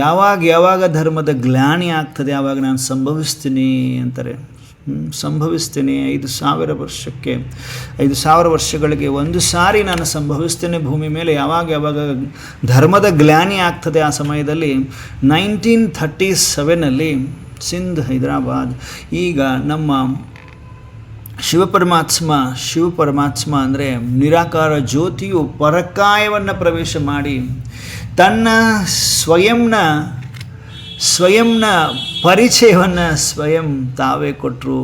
ಯಾವಾಗ ಧರ್ಮದ ಗ್ಲಾನಿ ಆಗ್ತದೆ ಆವಾಗ ನಾನು ಸಂಭವಿಸ್ತೀನಿ ಅಂತಾರೆ. ಸಂಭವಿಸ್ತೇನೆ 5,000 ವರ್ಷಕ್ಕೆ, 5,000 ವರ್ಷಗಳಿಗೆ ಒಂದು ಸಾರಿ ನಾನು ಸಂಭವಿಸ್ತೇನೆ ಭೂಮಿ ಮೇಲೆ. ಯಾವಾಗ ಧರ್ಮದ ಗ್ಲಾನಿ ಆಗ್ತದೆ ಆ ಸಮಯದಲ್ಲಿ 1937 ಸಿಂಧ್, ಹೈದರಾಬಾದ್. ಈಗ ನಮ್ಮ ಶಿವಪರಮಾತ್ಮ ಅಂದರೆ ನಿರಾಕಾರ ಜ್ಯೋತಿಯು ಪರಕಾಯವನ್ನು ಪ್ರವೇಶ ಮಾಡಿ ತನ್ನ ಸ್ವಯಂನ ಪರಿಚಯವನ್ನು ಸ್ವಯಂ ತಾವೇ ಕೊಟ್ಟರು.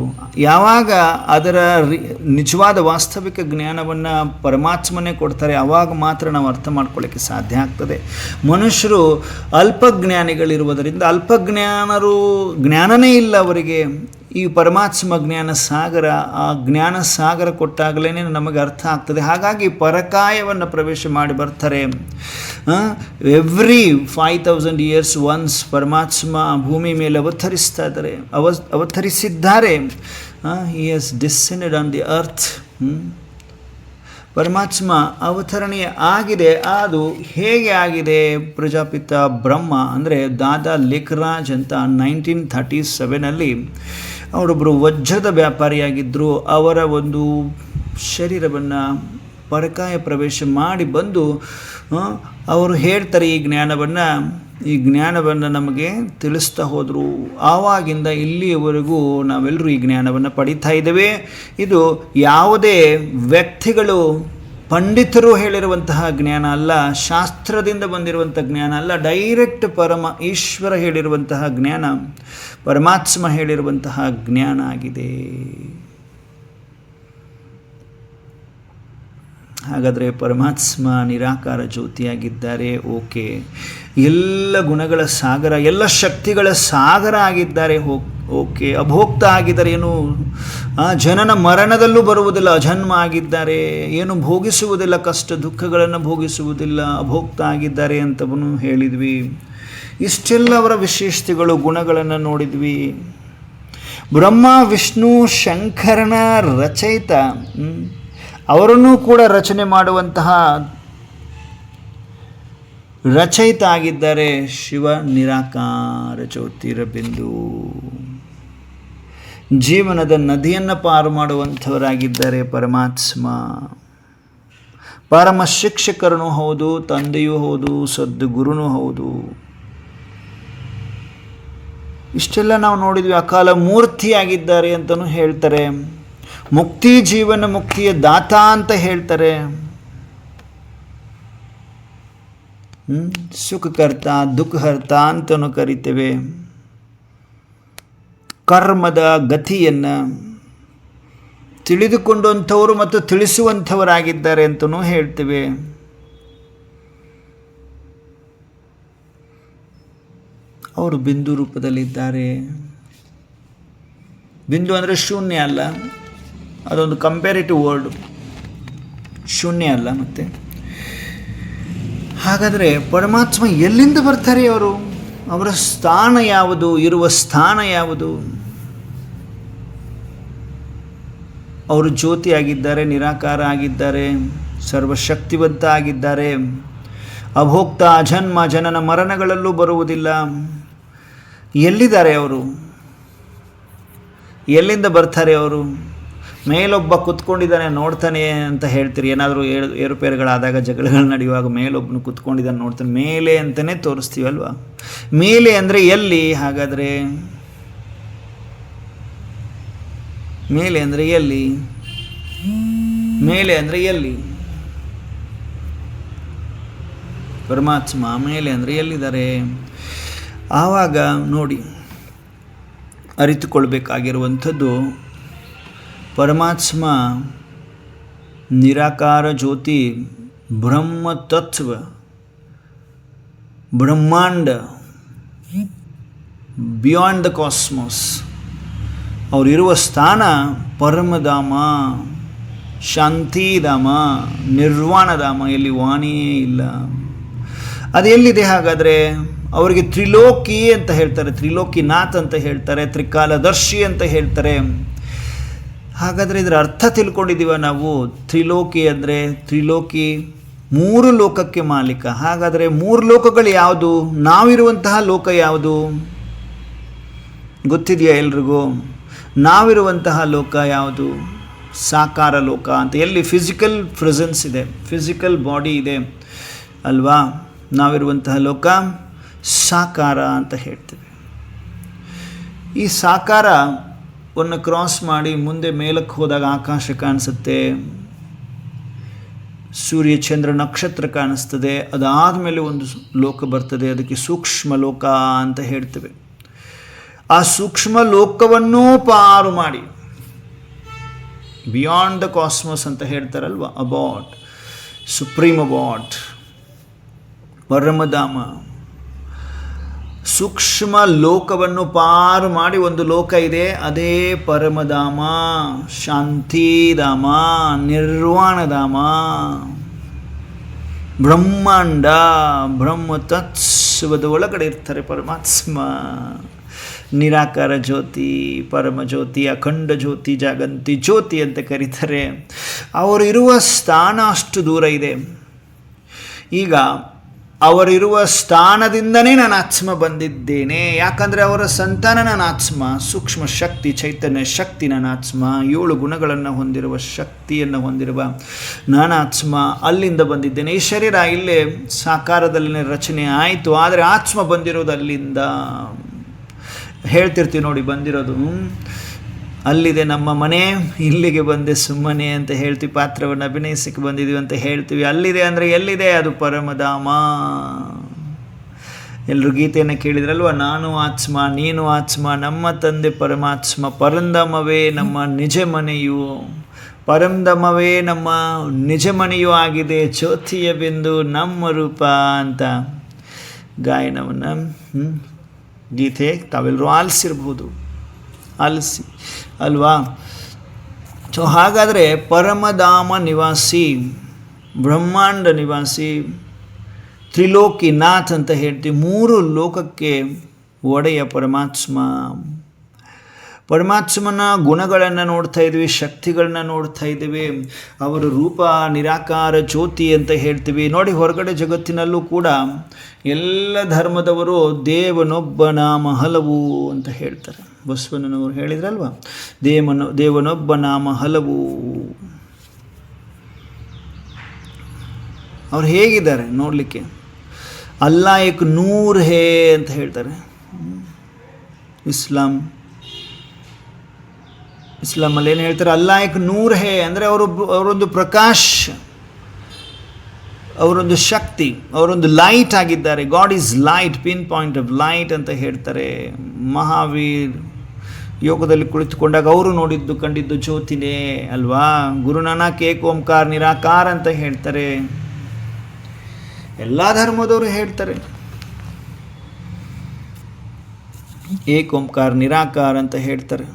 ಯಾವಾಗ ಅದರ ನಿಜವಾದ ವಾಸ್ತವಿಕ ಜ್ಞಾನವನ್ನು ಪರಮಾತ್ಮನೇ ಕೊಡ್ತಾರೆ ಆವಾಗ ಮಾತ್ರ ನಾವು ಅರ್ಥ ಮಾಡ್ಕೊಳ್ಳೋಕ್ಕೆ ಸಾಧ್ಯ ಆಗ್ತದೆ. ಮನುಷ್ಯರು ಅಲ್ಪಜ್ಞಾನಿಗಳಿರುವುದರಿಂದ, ಜ್ಞಾನನೇ ಇಲ್ಲ ಅವರಿಗೆ. ಈ ಪರಮಾತ್ಮ ಜ್ಞಾನ ಸಾಗರ, ಆ ಜ್ಞಾನ ಸಾಗರ ಕೊಟ್ಟಾಗಲೇ ನಮಗೆ ಅರ್ಥ ಆಗ್ತದೆ. ಹಾಗಾಗಿ ಪರಕಾಯವನ್ನು ಪ್ರವೇಶ ಮಾಡಿ ಬರ್ತಾರೆ. ಎವ್ರಿ 5,000 years ಒನ್ಸ್ ಪರಮಾತ್ಮ ಭೂಮಿ ಮೇಲೆ ಅವತರಿಸಿದ್ದಾರೆ. He has descended on the earth. ಪರಮಾತ್ಮ ಅವತರಣೆ ಆಗಿದೆ. ಅದು ಹೇಗೆ ಆಗಿದೆ? ಪ್ರಜಾಪಿತ ಬ್ರಹ್ಮ ಅಂದರೆ ದಾದಾ ಲೇಖರಾಜ್ ಅಂತ 1937 ಅವರೊಬ್ಬರು ವಜ್ರದ ವ್ಯಾಪಾರಿಯಾಗಿದ್ದರು. ಅವರ ಒಂದು ಶರೀರವನ್ನು ಪರಕಾಯ ಪ್ರವೇಶ ಮಾಡಿ ಬಂದು ಅವರು ಹೇಳ್ತಾರೆ ಈ ಜ್ಞಾನವನ್ನು ನಮಗೆ ತಿಳಿಸ್ತಾ ಹೋದರು. ಆವಾಗಿಂದ ಇಲ್ಲಿಯವರೆಗೂ ನಾವೆಲ್ಲರೂ ಈ ಜ್ಞಾನವನ್ನು ಪಡೀತಾ ಇದ್ದೇವೆ. ಇದು ಯಾವುದೇ ವ್ಯಕ್ತಿಗಳು, ಪಂಡಿತರು ಹೇಳಿರುವಂತಹ ಜ್ಞಾನ ಅಲ್ಲ, ಶಾಸ್ತ್ರದಿಂದ ಬಂದಿರುವಂಥ ಜ್ಞಾನ ಅಲ್ಲ, ಡೈರೆಕ್ಟ್ ಈಶ್ವರ ಹೇಳಿರುವಂತಹ ಜ್ಞಾನ, ಪರಮಾತ್ಮ ಹೇಳಿರುವಂತಹ ಜ್ಞಾನ ಆಗಿದೆ. ಹಾಗಾದರೆ ಪರಮಾತ್ಮ ನಿರಾಕಾರ ಜ್ಯೋತಿಯಾಗಿದ್ದಾರೆ. ಓಕೆ, ಎಲ್ಲ ಗುಣಗಳ ಸಾಗರ, ಎಲ್ಲ ಶಕ್ತಿಗಳ ಸಾಗರ ಆಗಿದ್ದಾರೆ. ಓಕೆ, ಅಭೋಕ್ತ ಆಗಿದ್ದಾರೆ. ಏನು ಜನನ ಮರಣದಲ್ಲೂ ಬರುವುದಿಲ್ಲ, ಅಜನ್ಮ ಆಗಿದ್ದಾರೆ. ಏನು ಭೋಗಿಸುವುದಿಲ್ಲ, ಕಷ್ಟ ದುಃಖಗಳನ್ನು ಭೋಗಿಸುವುದಿಲ್ಲ, ಅಭೋಕ್ತ ಆಗಿದ್ದಾರೆ ಅಂತವನು ಹೇಳಿದ್ವಿ. ಇಷ್ಟೆಲ್ಲ ಅವರ ವಿಶೇಷತೆಗಳು, ಗುಣಗಳನ್ನು ನೋಡಿದ್ವಿ. ಬ್ರಹ್ಮ ವಿಷ್ಣು ಶಂಕರನ ರಚಯಿತ, ಅವರನ್ನು ಕೂಡ ರಚನೆ ಮಾಡುವಂತಹ ರಚಯಿತ ಆಗಿದ್ದಾರೆ ಶಿವ ನಿರಾಕಾರ ಜ್ಯೋತಿರಬಿಂದು. ಜೀವನದ ನದಿಯನ್ನು ಪಾರು ಮಾಡುವಂಥವರಾಗಿದ್ದಾರೆ ಪರಮಾತ್ಮ. ಪರಮ ಶಿಕ್ಷಕರೂ ಹೌದು, ತಂದೆಯೂ ಹೌದು, ಸದ್ಗುರುನೂ ಹೌದು. ಇಷ್ಟೆಲ್ಲ ನಾವು ನೋಡಿದ್ವಿ. ಅಕಾಲ ಮೂರ್ತಿಯಾಗಿದ್ದಾರೆ ಅಂತಲೂ ಹೇಳ್ತಾರೆ. ಮುಕ್ತಿ, ಜೀವನ ಮುಕ್ತಿಯ ದಾತ ಅಂತ ಹೇಳ್ತಾರೆ. ಸುಖಕರ್ತ, ದುಃಖಹರ್ತ ಅಂತಲೂ ಕರಿತೇವೆ. ಕರ್ಮದ ಗತಿಯನ್ನು ತಿಳಿದುಕೊಂಡಂಥವರು ಮತ್ತು ತಿಳಿಸುವಂಥವರಾಗಿದ್ದಾರೆ ಅಂತಲೂ ಹೇಳ್ತೇವೆ. ಅವರು ಬಿಂದು ರೂಪದಲ್ಲಿದ್ದಾರೆ. ಬಿಂದು ಅಂದರೆ ಶೂನ್ಯ ಅಲ್ಲ, ಅದೊಂದು ಕಂಪ್ಯಾರಿಟಿವ್ ವರ್ಡ್, ಶೂನ್ಯ ಅಲ್ಲ. ಮತ್ತು ಹಾಗಾದರೆ ಪರಮಾತ್ಮ ಎಲ್ಲಿಂದ ಬರ್ತಾರೆ? ಅವರ ಸ್ಥಾನ ಯಾವುದು? ಇರುವ ಸ್ಥಾನ ಯಾವುದು? ಅವರು ಜ್ಯೋತಿ ಆಗಿದ್ದಾರೆ, ನಿರಾಕಾರ ಆಗಿದ್ದಾರೆ, ಸರ್ವಶಕ್ತಿವಂತ ಆಗಿದ್ದಾರೆ, ಅಭೋಕ್ತ, ಅಜನ್ಮ, ಜನನ ಮರಣಗಳಲ್ಲೂ ಬರುವುದಿಲ್ಲ. ಎಲ್ಲಿದ್ದಾರೆ ಅವರು? ಎಲ್ಲಿಂದ ಬರ್ತಾರೆ ಅವರು? ಮೇಲೊಬ್ಬ ಕೂತ್ಕೊಂಡಿದ್ದಾನೆ ನೋಡ್ತಾನೆ ಅಂತ ಹೇಳ್ತೀರಿ. ಏನಾದರೂ ಏರುಪೇರುಗಳಾದಾಗ ಜಗಳಗಳು ನಡೆಯುವಾಗ ಮೇಲೊಬ್ಬನು ಕೂತ್ಕೊಂಡಿದ್ದಾನೆ ನೋಡ್ತಾನೆ, ಮೇಲೆ ಅಂತಲೇ ತೋರಿಸ್ತೀವಲ್ವ. ಮೇಲೆ ಅಂದರೆ ಎಲ್ಲಿ ಹಾಗಾದರೆ? ಮೇಲೆ ಅಂದರೆ ಎಲ್ಲಿ? ಮೇಲೆ ಅಂದರೆ ಎಲ್ಲಿ? ಪರಮಾತ್ಮ ಮೇಲೆ ಅಂದರೆ ಎಲ್ಲಿದ್ದಾರೆ? ಆವಾಗ ನೋಡಿ ಅರಿತುಕೊಳ್ಬೇಕಾಗಿರುವಂಥದ್ದು, ಪರಮಾತ್ಮ ನಿರಾಕಾರ ಜ್ಯೋತಿ, ಬ್ರಹ್ಮ ತತ್ವ, ಬ್ರಹ್ಮಾಂಡ, ಬಿಯಾಂಡ್ ದ ಕಾಸ್ಮೋಸ್. ಅವರಿರುವ ಸ್ಥಾನ ಪರಮಧಾಮ, ಶಾಂತಿಧಾಮ, ನಿರ್ವಾಣಧಾಮ, ಎಲ್ಲಿ ವಾಣಿಯೇ ಇಲ್ಲ. ಅದು ಎಲ್ಲಿದೆ ಹಾಗಾದರೆ? ಅವರಿಗೆ ತ್ರಿಲೋಕಿ ಅಂತ ಹೇಳ್ತಾರೆ, ತ್ರಿಲೋಕಿನಾಥ್ ಅಂತ ಹೇಳ್ತಾರೆ, ತ್ರಿಕಾಲದರ್ಶಿ ಅಂತ ಹೇಳ್ತಾರೆ. ಹಾಗಾದರೆ ಇದರ ಅರ್ಥ ತಿಳ್ಕೊಂಡಿದ್ದೀವ ನಾವು? ತ್ರಿಲೋಕಿ ಅಂದರೆ ತ್ರಿಲೋಕಿ, 3 ಲೋಕಕ್ಕೆ ಮಾಲೀಕ. ಹಾಗಾದರೆ 3 ಲೋಕಗಳು ಯಾವುದು? ನಾವಿರುವಂತಹ ಲೋಕ ಯಾವುದು ಗೊತ್ತಿದೆಯಾ ಎಲ್ರಿಗೂ? ನಾವಿರುವಂತಹ ಲೋಕ ಯಾವುದು? ಸಾಕಾರ ಲೋಕ ಅಂತ. ಎಲ್ಲಿ ಫಿಸಿಕಲ್ ಪ್ರೆಸೆನ್ಸ್ ಇದೆ, ಫಿಸಿಕಲ್ ಬಾಡಿ ಇದೆ ಅಲ್ವಾ? ನಾವಿರುವಂತಹ ಲೋಕ ಸಾಕಾರ ಅಂತ ಹೇಳ್ತೇವೆ. ಈ ಸಾಕಾರವನ್ನು ಕ್ರಾಸ್ ಮಾಡಿ ಮುಂದೆ ಮೇಲಕ್ಕೆ ಹೋದಾಗ ಆಕಾಶ ಕಾಣಿಸುತ್ತೆ, ಸೂರ್ಯ ಚಂದ್ರ ನಕ್ಷತ್ರ ಕಾಣಿಸ್ತದೆ. ಅದಾದಮೇಲೆ ಒಂದು ಲೋಕ ಬರ್ತದೆ, ಅದಕ್ಕೆ ಸೂಕ್ಷ್ಮ ಲೋಕ ಅಂತ ಹೇಳ್ತೇವೆ. ಆ ಸೂಕ್ಷ್ಮ ಲೋಕವನ್ನೂ ಪಾರು ಮಾಡಿ ಬಿಯಾಂಡ್ ದ ಕಾಸ್ಮೋಸ್ ಅಂತ ಹೇಳ್ತಾರಲ್ವ, ಅಬಾಟ್, ಸುಪ್ರೀಮ್ ಅಬಾಟ್, ಪರಮಧಾಮ, ಸೂಕ್ಷ್ಮ ಲೋಕವನ್ನು ಪಾರು ಮಾಡಿ ಒಂದು ಲೋಕ ಇದೆ, ಅದೇ ಪರಮಧಾಮ, ಶಾಂತಿಧಾಮ, ನಿರ್ವಾಣಧಾಮ, ಬ್ರಹ್ಮಾಂಡ, ಬ್ರಹ್ಮ ತತ್ವದ ಒಳಗಡೆ ಇರ್ತಾರೆ ಪರಮಾತ್ಮ. ನಿರಾಕಾರ ಜ್ಯೋತಿ, ಪರಮ ಜ್ಯೋತಿ, ಅಖಂಡ ಜ್ಯೋತಿ, ಜಾಗಂತಿ ಜ್ಯೋತಿ ಅಂತ ಕರೀತಾರೆ. ಅವರು ಇರುವ ಸ್ಥಾನ ಅಷ್ಟು ದೂರ ಇದೆ. ಈಗ ಅವರಿರುವ ಸ್ಥಾನದಿಂದನೇ ನಾನು ಆತ್ಮ ಬಂದಿದ್ದೇನೆ. ಯಾಕಂದರೆ ಅವರ ಸಂತಾನ ನನ್ನ ಆತ್ಮ, ಸೂಕ್ಷ್ಮ ಶಕ್ತಿ, ಚೈತನ್ಯ ಶಕ್ತಿ ನನ್ನ ಆತ್ಮ, 7 ಗುಣಗಳನ್ನು ಹೊಂದಿರುವ ಶಕ್ತಿಯನ್ನು ಹೊಂದಿರುವ ನಾನು ಆತ್ಮ, ಅಲ್ಲಿಂದ ಬಂದಿದ್ದೇನೆ. ಈ ಶರೀರ ಇಲ್ಲೇ ಸಾಕಾರದಲ್ಲಿನ ರಚನೆ ಆಯಿತು, ಆದರೆ ಆತ್ಮ ಬಂದಿರೋದು ಅಲ್ಲಿಂದ. ಹೇಳ್ತಿರ್ತೀವಿ ನೋಡಿ, ಬಂದಿರೋದು ಅಲ್ಲಿದೆ ನಮ್ಮ ಮನೆ, ಇಲ್ಲಿಗೆ ಬಂದೆ ಸುಮ್ಮನೆ ಅಂತ ಹೇಳ್ತೀವಿ. ಪಾತ್ರವನ್ನು ಅಭಿನಯಿಸಕ್ಕೆ ಬಂದಿದ್ದೀವಿ ಅಂತ ಹೇಳ್ತೀವಿ. ಅಲ್ಲಿದೆ ಅಂದರೆ ಎಲ್ಲಿದೆ? ಅದು ಪರಮಧಾಮ. ಎಲ್ಲರೂ ಗೀತೆಯನ್ನು ಕೇಳಿದ್ರಲ್ವ, ನಾನು ಆತ್ಮ, ನೀನು ಆತ್ಮ, ನಮ್ಮ ತಂದೆ ಪರಮಾತ್ಮ, ಪರಂಧಾಮವೇ ನಮ್ಮ ನಿಜ ಮನೆಯು, ಪರಂಧಾಮವೇ ನಮ್ಮ ನಿಜ ಮನೆಯೂ ಆಗಿದೆ, ಜ್ಯೋತಿಯ ಬಿಂದು ನಮ್ಮ ರೂಪ ಅಂತ ಗಾಯನವನ್ನು ಗೀತೆ ತಾವೆಲ್ಲರೂ ಆಲಿಸಿರ್ಬೋದು, ಆಲಿಸಿ ಅಲ್ವಾ? ಸೊ ಹಾಗಾದರೆ ಪರಮಧಾಮ ನಿವಾಸಿ, ಬ್ರಹ್ಮಾಂಡ ನಿವಾಸಿ, ತ್ರಿಲೋಕಿನಾಥ್ ಅಂತ ಹೇಳ್ತೀವಿ. 3 ಲೋಕಕ್ಕೆ ಒಡೆಯ ಪರಮಾತ್ಮ. ಪರಮಾತ್ಮನ ಗುಣಗಳನ್ನು ನೋಡ್ತಾ ಇದ್ದೀವಿ, ಶಕ್ತಿಗಳನ್ನ ನೋಡ್ತಾ ಇದ್ದೀವಿ. ಅವರ ರೂಪ ನಿರಾಕಾರ ಜ್ಯೋತಿ ಅಂತ ಹೇಳ್ತೀವಿ. ನೋಡಿ, ಹೊರಗಡೆ ಜಗತ್ತಿನಲ್ಲೂ ಕೂಡ ಎಲ್ಲ ಧರ್ಮದವರು ದೇವನೊಬ್ಬ ನಾಮ ಹಲವು ಅಂತ ಹೇಳ್ತಾರೆ. ಬಸವಣ್ಣನವರು ಹೇಳಿದ್ರಲ್ವ, ದೇವನೊಬ್ಬ ನಾಮ ಹಲವು. ಅವ್ರು ಹೇಗಿದ್ದಾರೆ ನೋಡಲಿಕ್ಕೆ? ಅಲ್ಲಾ ಏಕ್ ನೂರ್ ಹೇ ಅಂತ ಹೇಳ್ತಾರೆ. ಇಸ್ಲಾಮಲ್ಲಿ ಏನು ಹೇಳ್ತಾರೆ? ಅಲ್ಲಾ ಏಕ್ ನೂರ್ ಹೇ ಅಂದರೆ ಅವರೊಂದು ಪ್ರಕಾಶ್, ಅವರೊಂದು ಶಕ್ತಿ, ಅವರೊಂದು ಲೈಟ್ ಆಗಿದ್ದಾರೆ. God is light, pin point of light ಅಂತ ಹೇಳ್ತಾರೆ. ಮಹಾವೀರ್ ಯೋಗದಲ್ಲಿ ಕುಳಿತುಕೊಂಡಾಗ ಅವರು ಕಂಡಿದ್ದು ಜ್ಯೋತಿನೇ ಅಲ್ವಾ? ಗುರುನಾನಕ್ ಏಕ್ ಓಂಕಾರ ನಿರಾಕಾರ ಅಂತ ಹೇಳ್ತಾರೆ. ಎಲ್ಲ ಧರ್ಮದವರು ಹೇಳ್ತಾರೆ ಏಕ್ ಓಂಕಾರ ನಿರಾಕಾರ ಅಂತ ಹೇಳ್ತಾರೆ.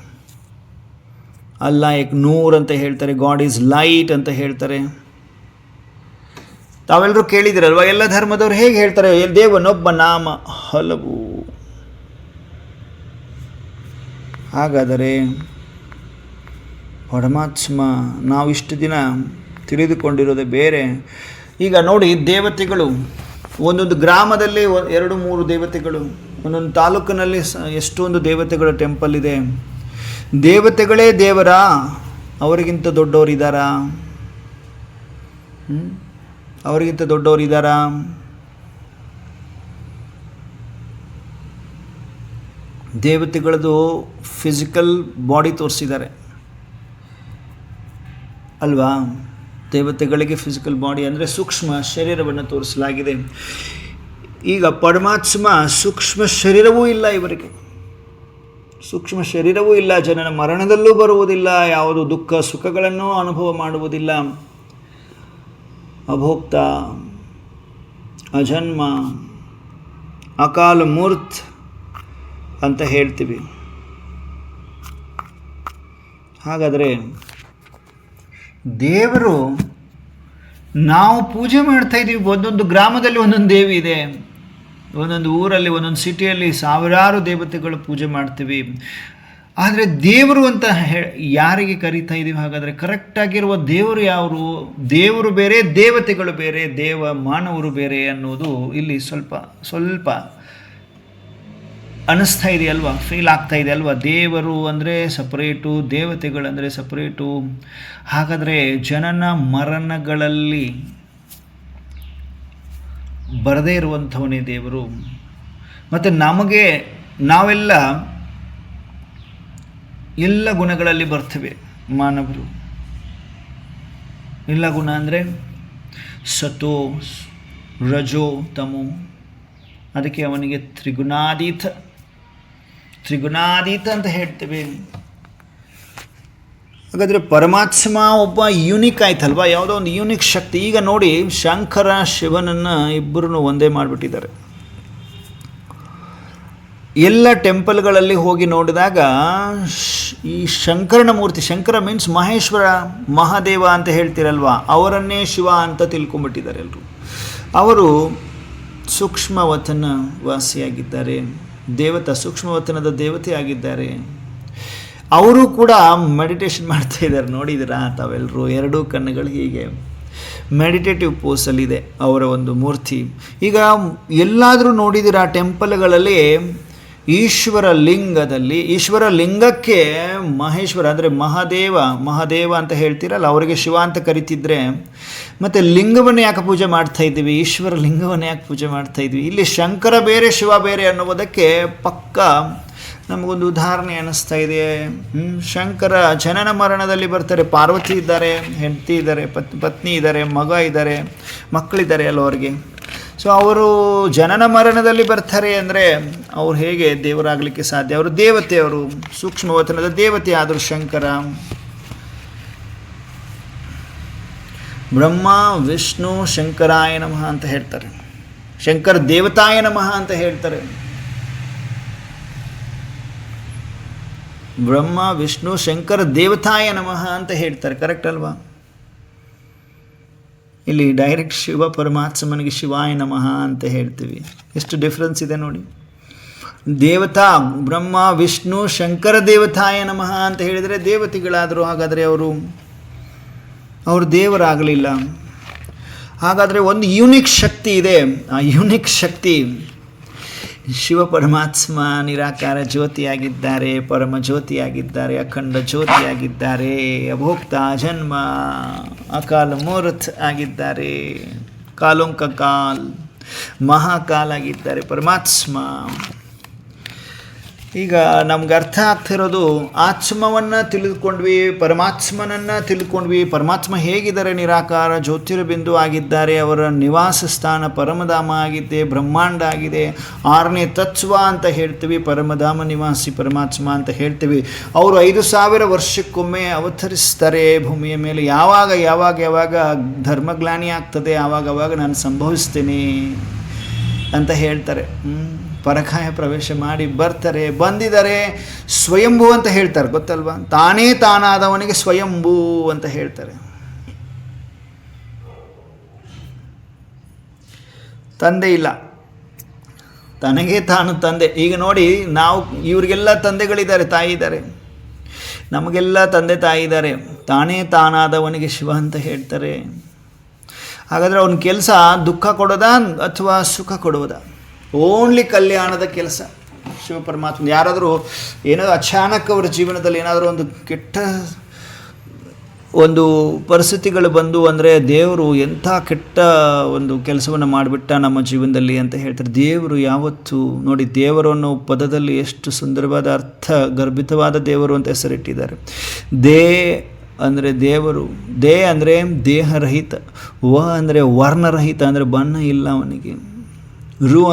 ಅಲ್ಲಾ ಏಕ್ ನೂರ್ ಅಂತ ಹೇಳ್ತಾರೆ. ಗಾಡ್ ಈಸ್ ಲೈಟ್ ಅಂತ ಹೇಳ್ತಾರೆ. ತಾವೆಲ್ಲರೂ ಕೇಳಿದಿರಲ್ವ, ಎಲ್ಲ ಧರ್ಮದವರು ಹೇಗೆ ಹೇಳ್ತಾರೆ? ದೇವನೊಬ್ಬ ನಾಮ ಹಲವು. ಹಾಗಾದರೆ ಪರಮಾತ್ಮ ನಾವಿಷ್ಟು ದಿನ ತಿಳಿದುಕೊಂಡಿರೋದೇ ಬೇರೆ. ಈಗ ನೋಡಿ, ದೇವತೆಗಳು ಒಂದೊಂದು ಗ್ರಾಮದಲ್ಲಿ 2-3 ದೇವತೆಗಳು, ಒಂದೊಂದು ತಾಲೂಕಿನಲ್ಲಿ ಎಷ್ಟೊಂದು ದೇವತೆಗಳ ಟೆಂಪಲ್ ಇದೆ. ದೇವತೆಗಳೇ ದೇವರ ಅವರಿಗಿಂತ ದೊಡ್ಡವರಿದ್ದಾರಾ? ಅವರಿಗಿಂತ ದೊಡ್ಡವರಿದ್ದಾರಾ? ದೇವತೆಗಳದು ಫಿಸಿಕಲ್ ಬಾಡಿ ತೋರಿಸಿದ್ದಾರೆ ಅಲ್ವಾ? ದೇವತೆಗಳಿಗೆ ಫಿಸಿಕಲ್ ಬಾಡಿ ಅಂದರೆ ಸೂಕ್ಷ್ಮ ಶರೀರವನ್ನು ತೋರಿಸಲಾಗಿದೆ. ಈಗ ಪರಮಾತ್ಮ ಸೂಕ್ಷ್ಮ ಶರೀರವೂ ಇಲ್ಲ, ಇವರಿಗೆ ಸೂಕ್ಷ್ಮ ಶರೀರವೂ ಇಲ್ಲ, ಜನನ ಮರಣದಲ್ಲೂ ಬರುವುದಿಲ್ಲ, ಯಾವುದು ದುಃಖ ಸುಖಗಳನ್ನು ಅನುಭವ ಮಾಡುವುದಿಲ್ಲ, ಅಭೋಕ್ತ, ಅಜನ್ಮ, ಅಕಾಲ ಮೂರ್ತ್ ಅಂತ ಹೇಳ್ತೀವಿ. ಹಾಗಾದರೆ ದೇವರು ನಾವು ಪೂಜೆ ಮಾಡ್ತಾ ಇದ್ದೀವಿ. ಒಂದೊಂದು ಗ್ರಾಮದಲ್ಲಿ ಒಂದೊಂದು ದೇವಿ ಇದೆ, ಒಂದೊಂದು ಊರಲ್ಲಿ ಒಂದೊಂದು ಸಿಟಿಯಲ್ಲಿ ಸಾವಿರಾರು ದೇವತೆಗಳು ಪೂಜೆ ಮಾಡ್ತೀವಿ. ಆದರೆ ದೇವರು ಅಂತ ಯಾರಿಗೆ ಕರೀತಾ ಇದ್ದೀವಿ? ಹಾಗಾದರೆ ಕರೆಕ್ಟಾಗಿರುವ ದೇವರು ಯಾರು? ದೇವರು ಬೇರೆ, ದೇವತೆಗಳು ಬೇರೆ, ಮಾನವರು ಬೇರೆ ಅನ್ನೋದು ಇಲ್ಲಿ ಸ್ವಲ್ಪ ಅನ್ನಿಸ್ತಾ ಇದೆಯಲ್ವಾ? ಫೀಲ್ ಆಗ್ತಾ ಇದೆ ಅಲ್ವಾ? ದೇವರು ಅಂದರೆ ಸಪ್ರೇಟು, ದೇವತೆಗಳಂದರೆ ಸಪ್ರೇಟು. ಹಾಗಾದರೆ ಜನನ ಮರಣಗಳಲ್ಲಿ ಬರದೇ ಇರುವಂಥವನೇ ದೇವರು. ಮತ್ತು ನಾವೆಲ್ಲ ಎಲ್ಲ ಗುಣಗಳಲ್ಲಿ ಬರ್ತೇವೆ ಮಾನವರು. ಎಲ್ಲ ಗುಣ ಅಂದರೆ ಸತೋ ರಜೋ ತಮೋ. ಅದಕ್ಕೆ ಅವನಿಗೆ ತ್ರಿಗುಣಾತೀತ ಅಂತ ಹೇಳ್ತೇವೆ. ಹಾಗಾದರೆ ಪರಮಾತ್ಮ ಒಬ್ಬ ಯೂನಿಕ್ ಆಯ್ತಲ್ವಾ? ಯಾವುದೋ ಒಂದು ಯೂನಿಕ್ ಶಕ್ತಿ. ಈಗ ನೋಡಿ, ಶಂಕರ ಶಿವನನ್ನು ಇಬ್ಬರನ್ನು ಒಂದೇ ಮಾಡಿಬಿಟ್ಟಿದ್ದಾರೆ. ಎಲ್ಲ ಟೆಂಪಲ್ಗಳಲ್ಲಿ ಹೋಗಿ ನೋಡಿದಾಗ ಈ ಶಂಕರನ ಮೂರ್ತಿ, ಶಂಕರ ಮೀನ್ಸ್ ಮಹೇಶ್ವರ, ಮಹಾದೇವ ಅಂತ ಹೇಳ್ತೀರಲ್ವಾ, ಅವರನ್ನೇ ಶಿವ ಅಂತ ತಿಳ್ಕೊಂಬಿಟ್ಟಿದ್ದಾರೆ ಎಲ್ಲರೂ. ಅವರು ಸೂಕ್ಷ್ಮವತನ ವಾಸಿಯಾಗಿದ್ದಾರೆ, ಸೂಕ್ಷ್ಮವತನದ ದೇವತೆ ಆಗಿದ್ದಾರೆ. ಅವರು ಕೂಡ ಮೆಡಿಟೇಷನ್ ಮಾಡ್ತಾ ಇದ್ದಾರೆ. ನೋಡಿದ್ದೀರಾ ತಾವೆಲ್ಲರೂ? ಎರಡೂ ಕಣ್ಣುಗಳು ಹೀಗೆ ಮೆಡಿಟೇಟಿವ್ ಪೋಸಲ್ಲಿದೆ ಅವರ ಒಂದು ಮೂರ್ತಿ. ಈಗ ಎಲ್ಲಾದರೂ ನೋಡಿದ್ದೀರಾ ಟೆಂಪಲ್ಗಳಲ್ಲಿ ಈಶ್ವರ ಲಿಂಗಕ್ಕೆ ಮಹೇಶ್ವರ ಅಂದರೆ ಮಹಾದೇವ ಅಂತ ಹೇಳ್ತೀರಲ್ಲ, ಅವರಿಗೆ ಶಿವ ಅಂತ ಕರಿತಿದ್ರೆ, ಮತ್ತು ಲಿಂಗವನ್ನು ಯಾಕೆ ಪೂಜೆ ಮಾಡ್ತಾ ಇದ್ದೀವಿ? ಈಶ್ವರ ಲಿಂಗವನ್ನು ಯಾಕೆ ಪೂಜೆ ಮಾಡ್ತಾ ಇದ್ವಿ? ಇಲ್ಲಿ ಶಂಕರ ಬೇರೆ ಶಿವ ಬೇರೆ ಅನ್ನುವುದಕ್ಕೆ ಪಕ್ಕ ನಮಗೊಂದು ಉದಾಹರಣೆ ಅನ್ನಿಸ್ತಾ ಇದೆ. ಶಂಕರ ಜನನ ಮರಣದಲ್ಲಿ ಬರ್ತಾರೆ. ಪಾರ್ವತಿ ಇದ್ದಾರೆ, ಹೆಂಡತಿ ಇದ್ದಾರೆ, ಪತ್ನಿ ಇದ್ದಾರೆ, ಮಗ ಇದ್ದಾರೆ, ಮಕ್ಕಳಿದ್ದಾರೆ ಅಲ್ಲ ಅವ್ರಿಗೆ. ಸೊ ಅವರು ಜನನ ಮರಣದಲ್ಲಿ ಬರ್ತಾರೆ ಅಂದರೆ ಅವ್ರು ಹೇಗೆ ದೇವರಾಗಲಿಕ್ಕೆ ಸಾಧ್ಯ? ಅವರು ದೇವತೆಯವರು, ಸೂಕ್ಷ್ಮವತನದ ದೇವತೆ ಆದರು ಶಂಕರ. ಬ್ರಹ್ಮ ವಿಷ್ಣು ಶಂಕರಾಯ ನಮಃ ಅಂತ ಹೇಳ್ತಾರೆ, ಶಂಕರ ದೇವತಾಯ ನಮಃ ಅಂತ ಹೇಳ್ತಾರೆ. ಬ್ರಹ್ಮ ವಿಷ್ಣು ಶಂಕರ ದೇವತಾಯ ನಮಃ ಅಂತ ಹೇಳ್ತಾರೆ. ಕರೆಕ್ಟ್ ಅಲ್ವಾ? ಇಲ್ಲಿ ಡೈರೆಕ್ಟ್ ಶಿವ ಪರಮಾತ್ಮನಿಗೆ ಶಿವಾಯ ನಮಃ ಅಂತ ಹೇಳ್ತೀವಿ. ಎಷ್ಟು ಡಿಫ್ರೆನ್ಸ್ ಇದೆ ನೋಡಿ. ದೇವತಾ ಬ್ರಹ್ಮ ವಿಷ್ಣು ಶಂಕರ ದೇವತಾಯ ನಮಃ ಅಂತ ಹೇಳಿದರೆ ದೇವತೆಗಳಾದರು. ಹಾಗಾದರೆ ಅವರು ದೇವರಾಗಲಿಲ್ಲ. ಹಾಗಾದರೆ ಒಂದು ಯೂನಿಕ್ ಶಕ್ತಿ ಇದೆ. ಆ ಯೂನಿಕ್ ಶಕ್ತಿ ಶಿವ ಪರಮಾತ್ಮ ನಿರಾಕಾರ ಜ್ಯೋತಿಯಾಗಿದ್ದಾರೆ, ಪರಮ ಜ್ಯೋತಿಯಾಗಿದ್ದಾರೆ, ಅಖಂಡ ಜ್ಯೋತಿಯಾಗಿದ್ದಾರೆ, ಅಭೋಕ್ತ ಜನ್ಮ ಅಕಾಲ ಮೂರ್ತ್ ಆಗಿದ್ದಾರೆ, ಕಾಲೋಂಕ ಕಾಲ್ ಮಹಾಕಾಲ್ ಆಗಿದ್ದಾರೆ ಪರಮಾತ್ಮ. ಈಗ ನಮ್ಗೆ ಅರ್ಥ ಆಗ್ತಿರೋದು, ಆತ್ಮವನ್ನು ತಿಳಿದುಕೊಂಡ್ವಿ, ಪರಮಾತ್ಮನನ್ನು ತಿಳ್ಕೊಂಡ್ವಿ. ಪರಮಾತ್ಮ ಹೇಗಿದ್ದಾರೆ? ನಿರಾಕಾರ ಜ್ಯೋತಿರ್ಬಿಂದು ಆಗಿದ್ದಾರೆ. ಅವರ ನಿವಾಸ ಸ್ಥಾನ ಪರಮಧಾಮ ಆಗಿದೆ, ಬ್ರಹ್ಮಾಂಡ ಆಗಿದೆ. 6ನೇ ತತ್ವ ಅಂತ ಹೇಳ್ತೀವಿ, ಪರಮಧಾಮ ನಿವಾಸಿ ಪರಮಾತ್ಮ ಅಂತ ಹೇಳ್ತೀವಿ. ಅವರು 5000 ವರ್ಷಕ್ಕೊಮ್ಮೆ ಅವತರಿಸ್ತಾರೆ ಭೂಮಿಯ ಮೇಲೆ. ಯಾವಾಗ ಧರ್ಮಗ್ಲಾನಿ ಆಗ್ತದೆ ಆವಾಗ ನಾನು ಸಂಭವಿಸ್ತೇನೆ ಅಂತ ಹೇಳ್ತಾರೆ. ಪರಕಾಯ ಪ್ರವೇಶ ಮಾಡಿ ಬಂದಿದ್ದಾರೆ. ಸ್ವಯಂಭೂ ಅಂತ ಹೇಳ್ತಾರೆ, ಗೊತ್ತಲ್ವಾ? ತಾನೇ ತಾನಾದವನಿಗೆ ಸ್ವಯಂಭೂ ಅಂತ ಹೇಳ್ತಾರೆ. ತಂದೆ ಇಲ್ಲ, ತನಗೆ ತಾನು ತಂದೆ. ಈಗ ನೋಡಿ, ನಾವು ಇವರಿಗೆಲ್ಲ ತಂದೆಗಳಿದ್ದಾರೆ, ತಾಯಿ ಇದ್ದಾರೆ, ನಮಗೆಲ್ಲ ತಂದೆ ತಾಯಿ ಇದ್ದಾರೆ. ತಾನೇ ತಾನಾದವನಿಗೆ ಶಿವ ಅಂತ ಹೇಳ್ತಾರೆ. ಹಾಗಾದರೆ ಅವನ ಕೆಲಸ ದುಃಖ ಕೊಡೋದಾ ಅಥವಾ ಸುಖ ಕೊಡುವುದಾ? ಓನ್ಲಿ ಕಲ್ಯಾಣದ ಕೆಲಸ ಶಿವ ಪರಮಾತ್ಮ. ಯಾರಾದರೂ ಏನಾದರೂ ಅಚಾನಕ್ ಅವರ ಜೀವನದಲ್ಲಿ ಏನಾದರೂ ಒಂದು ಕೆಟ್ಟ ಒಂದು ಪರಿಸ್ಥಿತಿಗಳು ಬಂದು ಅಂದರೆ ದೇವರು ಎಂಥ ಕೆಟ್ಟ ಒಂದು ಕೆಲಸವನ್ನು ಮಾಡಿಬಿಟ್ಟ ನಮ್ಮ ಜೀವನದಲ್ಲಿ ಅಂತ ಹೇಳ್ತಾರೆ. ದೇವರು ಯಾವತ್ತು ನೋಡಿ, ದೇವರು ಅನ್ನೋ ಪದದಲ್ಲಿ ಎಷ್ಟು ಸುಂದರವಾದ ಅರ್ಥ ಗರ್ಭಿತವಾದ ದೇವರು ಅಂತ ಹೆಸರಿಟ್ಟಿದ್ದಾರೆ. ಅಂದರೆ ದೇವರು, ಅಂದರೆ ದೇಹರಹಿತ, ಅಂದರೆ ವರ್ಣರಹಿತ ಅಂದರೆ ಬಣ್ಣ ಇಲ್ಲ ಅವನಿಗೆ,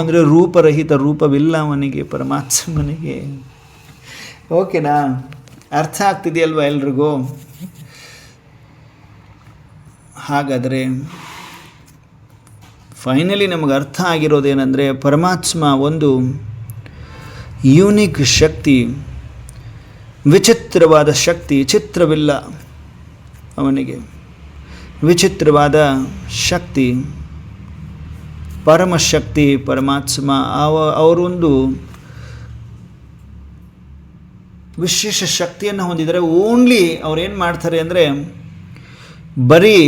ಅಂದರೆ ರೂಪರಹಿತ, ರೂಪವಿಲ್ಲ ಅವನಿಗೆ, ಪರಮಾತ್ಮನಿಗೆ. ಓಕೆನಾ? ಅರ್ಥ ಆಗ್ತಿದೆಯಲ್ವ ಎಲ್ರಿಗೂ? ಹಾಗಾದರೆ ಫೈನಲಿ ನಮಗೆ ಅರ್ಥ ಆಗಿರೋದೇನೆಂದರೆ, ಪರಮಾತ್ಮ ಒಂದು ಯೂನಿಕ್ ಶಕ್ತಿ, ವಿಚಿತ್ರವಾದ ಶಕ್ತಿ. ಚಿತ್ರವಿಲ್ಲ ಅವನಿಗೆ, ವಿಚಿತ್ರವಾದ ಶಕ್ತಿ, ಪರಮಶಕ್ತಿ ಪರಮಾತ್ಮ. ಅವರೊಂದು ವಿಶೇಷ ಶಕ್ತಿಯನ್ನು ಹೊಂದಿದ್ದಾರೆ. ಓನ್ಲಿ ಅವ್ರೇನು ಮಾಡ್ತಾರೆ ಅಂದರೆ ಬರೀ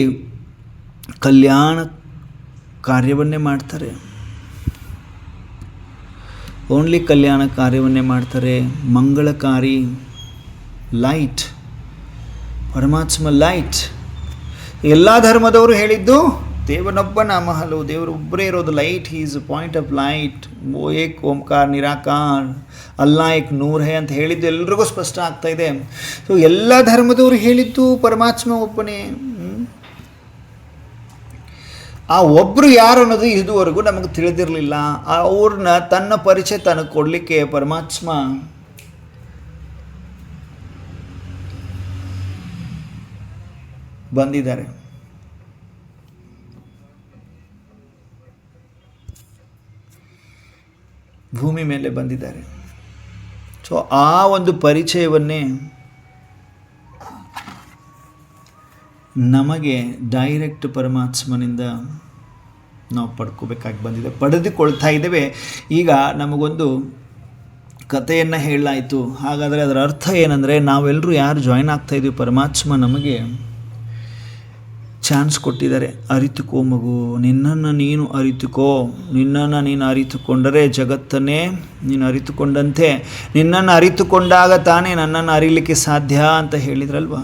ಕಲ್ಯಾಣ ಕಾರ್ಯವನ್ನೇ ಮಾಡ್ತಾರೆ, ಓನ್ಲಿ ಕಲ್ಯಾಣ ಕಾರ್ಯವನ್ನೇ ಮಾಡ್ತಾರೆ. ಮಂಗಳಕಾರಿ, ಲೈಟ್, ಪರಮಾತ್ಮ ಲೈಟ್. ಎಲ್ಲ ಧರ್ಮದವರು ಹೇಳಿದ್ದು ದೇವನೊಬ್ಬ ನಾಮ ಹಲವು, ದೇವರು ಒಬ್ಬರೇ ಇರೋದು, light, he is point of light, ಏಕ್ ಓಂಕಾರ ನಿರಾಕಾರ, ಅಲ್ಲಾ ಏಕ್ ನೂರ್ ಹೇ ಅಂತ ಹೇಳಿದ್ದು ಎಲ್ರಿಗೂ ಸ್ಪಷ್ಟ ಆಗ್ತಾ ಇದೆ. ಸೊ ಎಲ್ಲ ಧರ್ಮದವರು ಹೇಳಿದ್ದು ಪರಮಾತ್ಮ ಒಬ್ಬನೇ. ಆ ಒಬ್ಬರು ಯಾರು ಅನ್ನೋದು ಇದುವರೆಗೂ ನಮಗೆ ತಿಳಿದಿರಲಿಲ್ಲ. ಅವ್ರನ್ನ ತನ್ನ ಪರಿಚಯ ತನಗೆ ಕೊಡಲಿಕ್ಕೆ ಪರಮಾತ್ಮ ಬಂದಿದ್ದಾರೆ. ಭೂಮಿ ಮೇಲೆ ಬಂದಿದ್ದಾರೆ. ಸೊ ಆ ಒಂದು ಪರಿಚಯವನ್ನೇ ನಮಗೆ ಡೈರೆಕ್ಟ್ ಪರಮಾತ್ಮನಿಂದ ನಾವು ಪಡ್ಕೋಬೇಕಾಗಿ ಬಂದಿದೆ, ಪಡೆದುಕೊಳ್ತಾ ಇದ್ದೇವೆ. ಈಗ ನಮಗೊಂದು ಕಥೆಯನ್ನು ಹೇಳಲಾಯಿತು. ಹಾಗಾದರೆ ಅದರ ಅರ್ಥ ಏನಂದರೆ, ನಾವೆಲ್ಲರೂ ಯಾರು ಜಾಯ್ನ್ ಆಗ್ತಾಯಿದ್ದೀವಿ, ಪರಮಾತ್ಮ ನಮಗೆ ಚಾನ್ಸ್ ಕೊಟ್ಟಿದ್ದಾರೆ. ಅರಿತುಕೋ ಮಗು, ನಿನ್ನನ್ನು ನೀನು ಅರಿತುಕೋ, ನಿನ್ನನ್ನು ನೀನು ಅರಿತುಕೊಂಡರೆ ಜಗತ್ತನ್ನೇ ನೀನು ಅರಿತುಕೊಂಡಂತೆ, ನಿನ್ನನ್ನು ಅರಿತುಕೊಂಡಾಗ ತಾನೇ ನನ್ನನ್ನು ಅರಿಲಿಕ್ಕೆ ಸಾಧ್ಯ ಅಂತ ಹೇಳಿದ್ರಲ್ವ?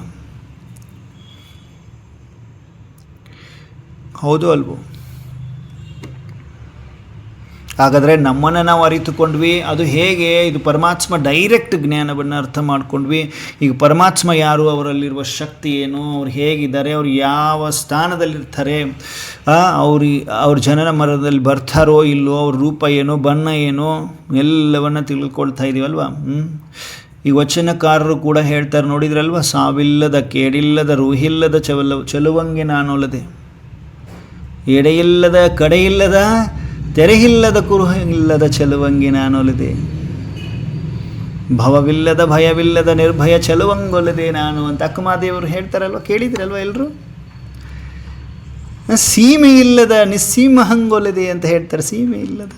ಹೌದು ಅಲ್ವೋ? ಹಾಗಾದರೆ ನಮ್ಮನ್ನು ನಾವು ಅರಿತುಕೊಂಡ್ವಿ. ಅದು ಹೇಗೆ? ಇದು ಪರಮಾತ್ಮ ಡೈರೆಕ್ಟ್ ಜ್ಞಾನವನ್ನು ಅರ್ಥ ಮಾಡ್ಕೊಂಡ್ವಿ. ಈಗ ಪರಮಾತ್ಮ ಯಾರು, ಅವರಲ್ಲಿರುವ ಶಕ್ತಿ ಏನು, ಅವ್ರು ಹೇಗಿದ್ದಾರೆ, ಅವ್ರು ಯಾವ ಸ್ಥಾನದಲ್ಲಿರ್ತಾರೆ, ಅವ್ರ ಜನನ ಮರದಲ್ಲಿ ಬರ್ತಾರೋ ಇಲ್ಲೋ, ಅವ್ರ ರೂಪ ಏನು, ಬಣ್ಣ ಏನು, ಎಲ್ಲವನ್ನು ತಿಳ್ಕೊಳ್ತಾ ಇದ್ದೀವಲ್ವ. ಈ ವಚನಕಾರರು ಕೂಡ ಹೇಳ್ತಾರೆ, ನೋಡಿದ್ರಲ್ವ, ಸಾವಿಲ್ಲದ ಕೇಡಿಲ್ಲದ ರೂಹಿಲ್ಲದ ಚೆಲುವಂಗೆ ನಾನೊಲದೆ, ಎಡೆಯಿಲ್ಲದ ಕಡೆಯಿಲ್ಲದ ತೆರೆಯಿಲ್ಲದ ಕುರುಹಿಲ್ಲದ ಚೆಲುವಂಗಿ ನಾನೊಲಿದೆ, ಭವವಿಲ್ಲದ ಭಯವಿಲ್ಲದ ನಿರ್ಭಯ ಚೆಲುವಂಗೊಲಿದೆ ನಾನು ಅಂತ ಅಕ್ಕಮಹಾದೇವರು ಹೇಳ್ತಾರಲ್ವ. ಕೇಳಿದ್ರಲ್ವ ಎಲ್ಲರೂ? ಸೀಮೆ ಇಲ್ಲದ ನಿಸ್ಸೀಮ ಹಂಗೊಲಿದೆ ಅಂತ ಹೇಳ್ತಾರೆ. ಸೀಮೆ ಇಲ್ಲದ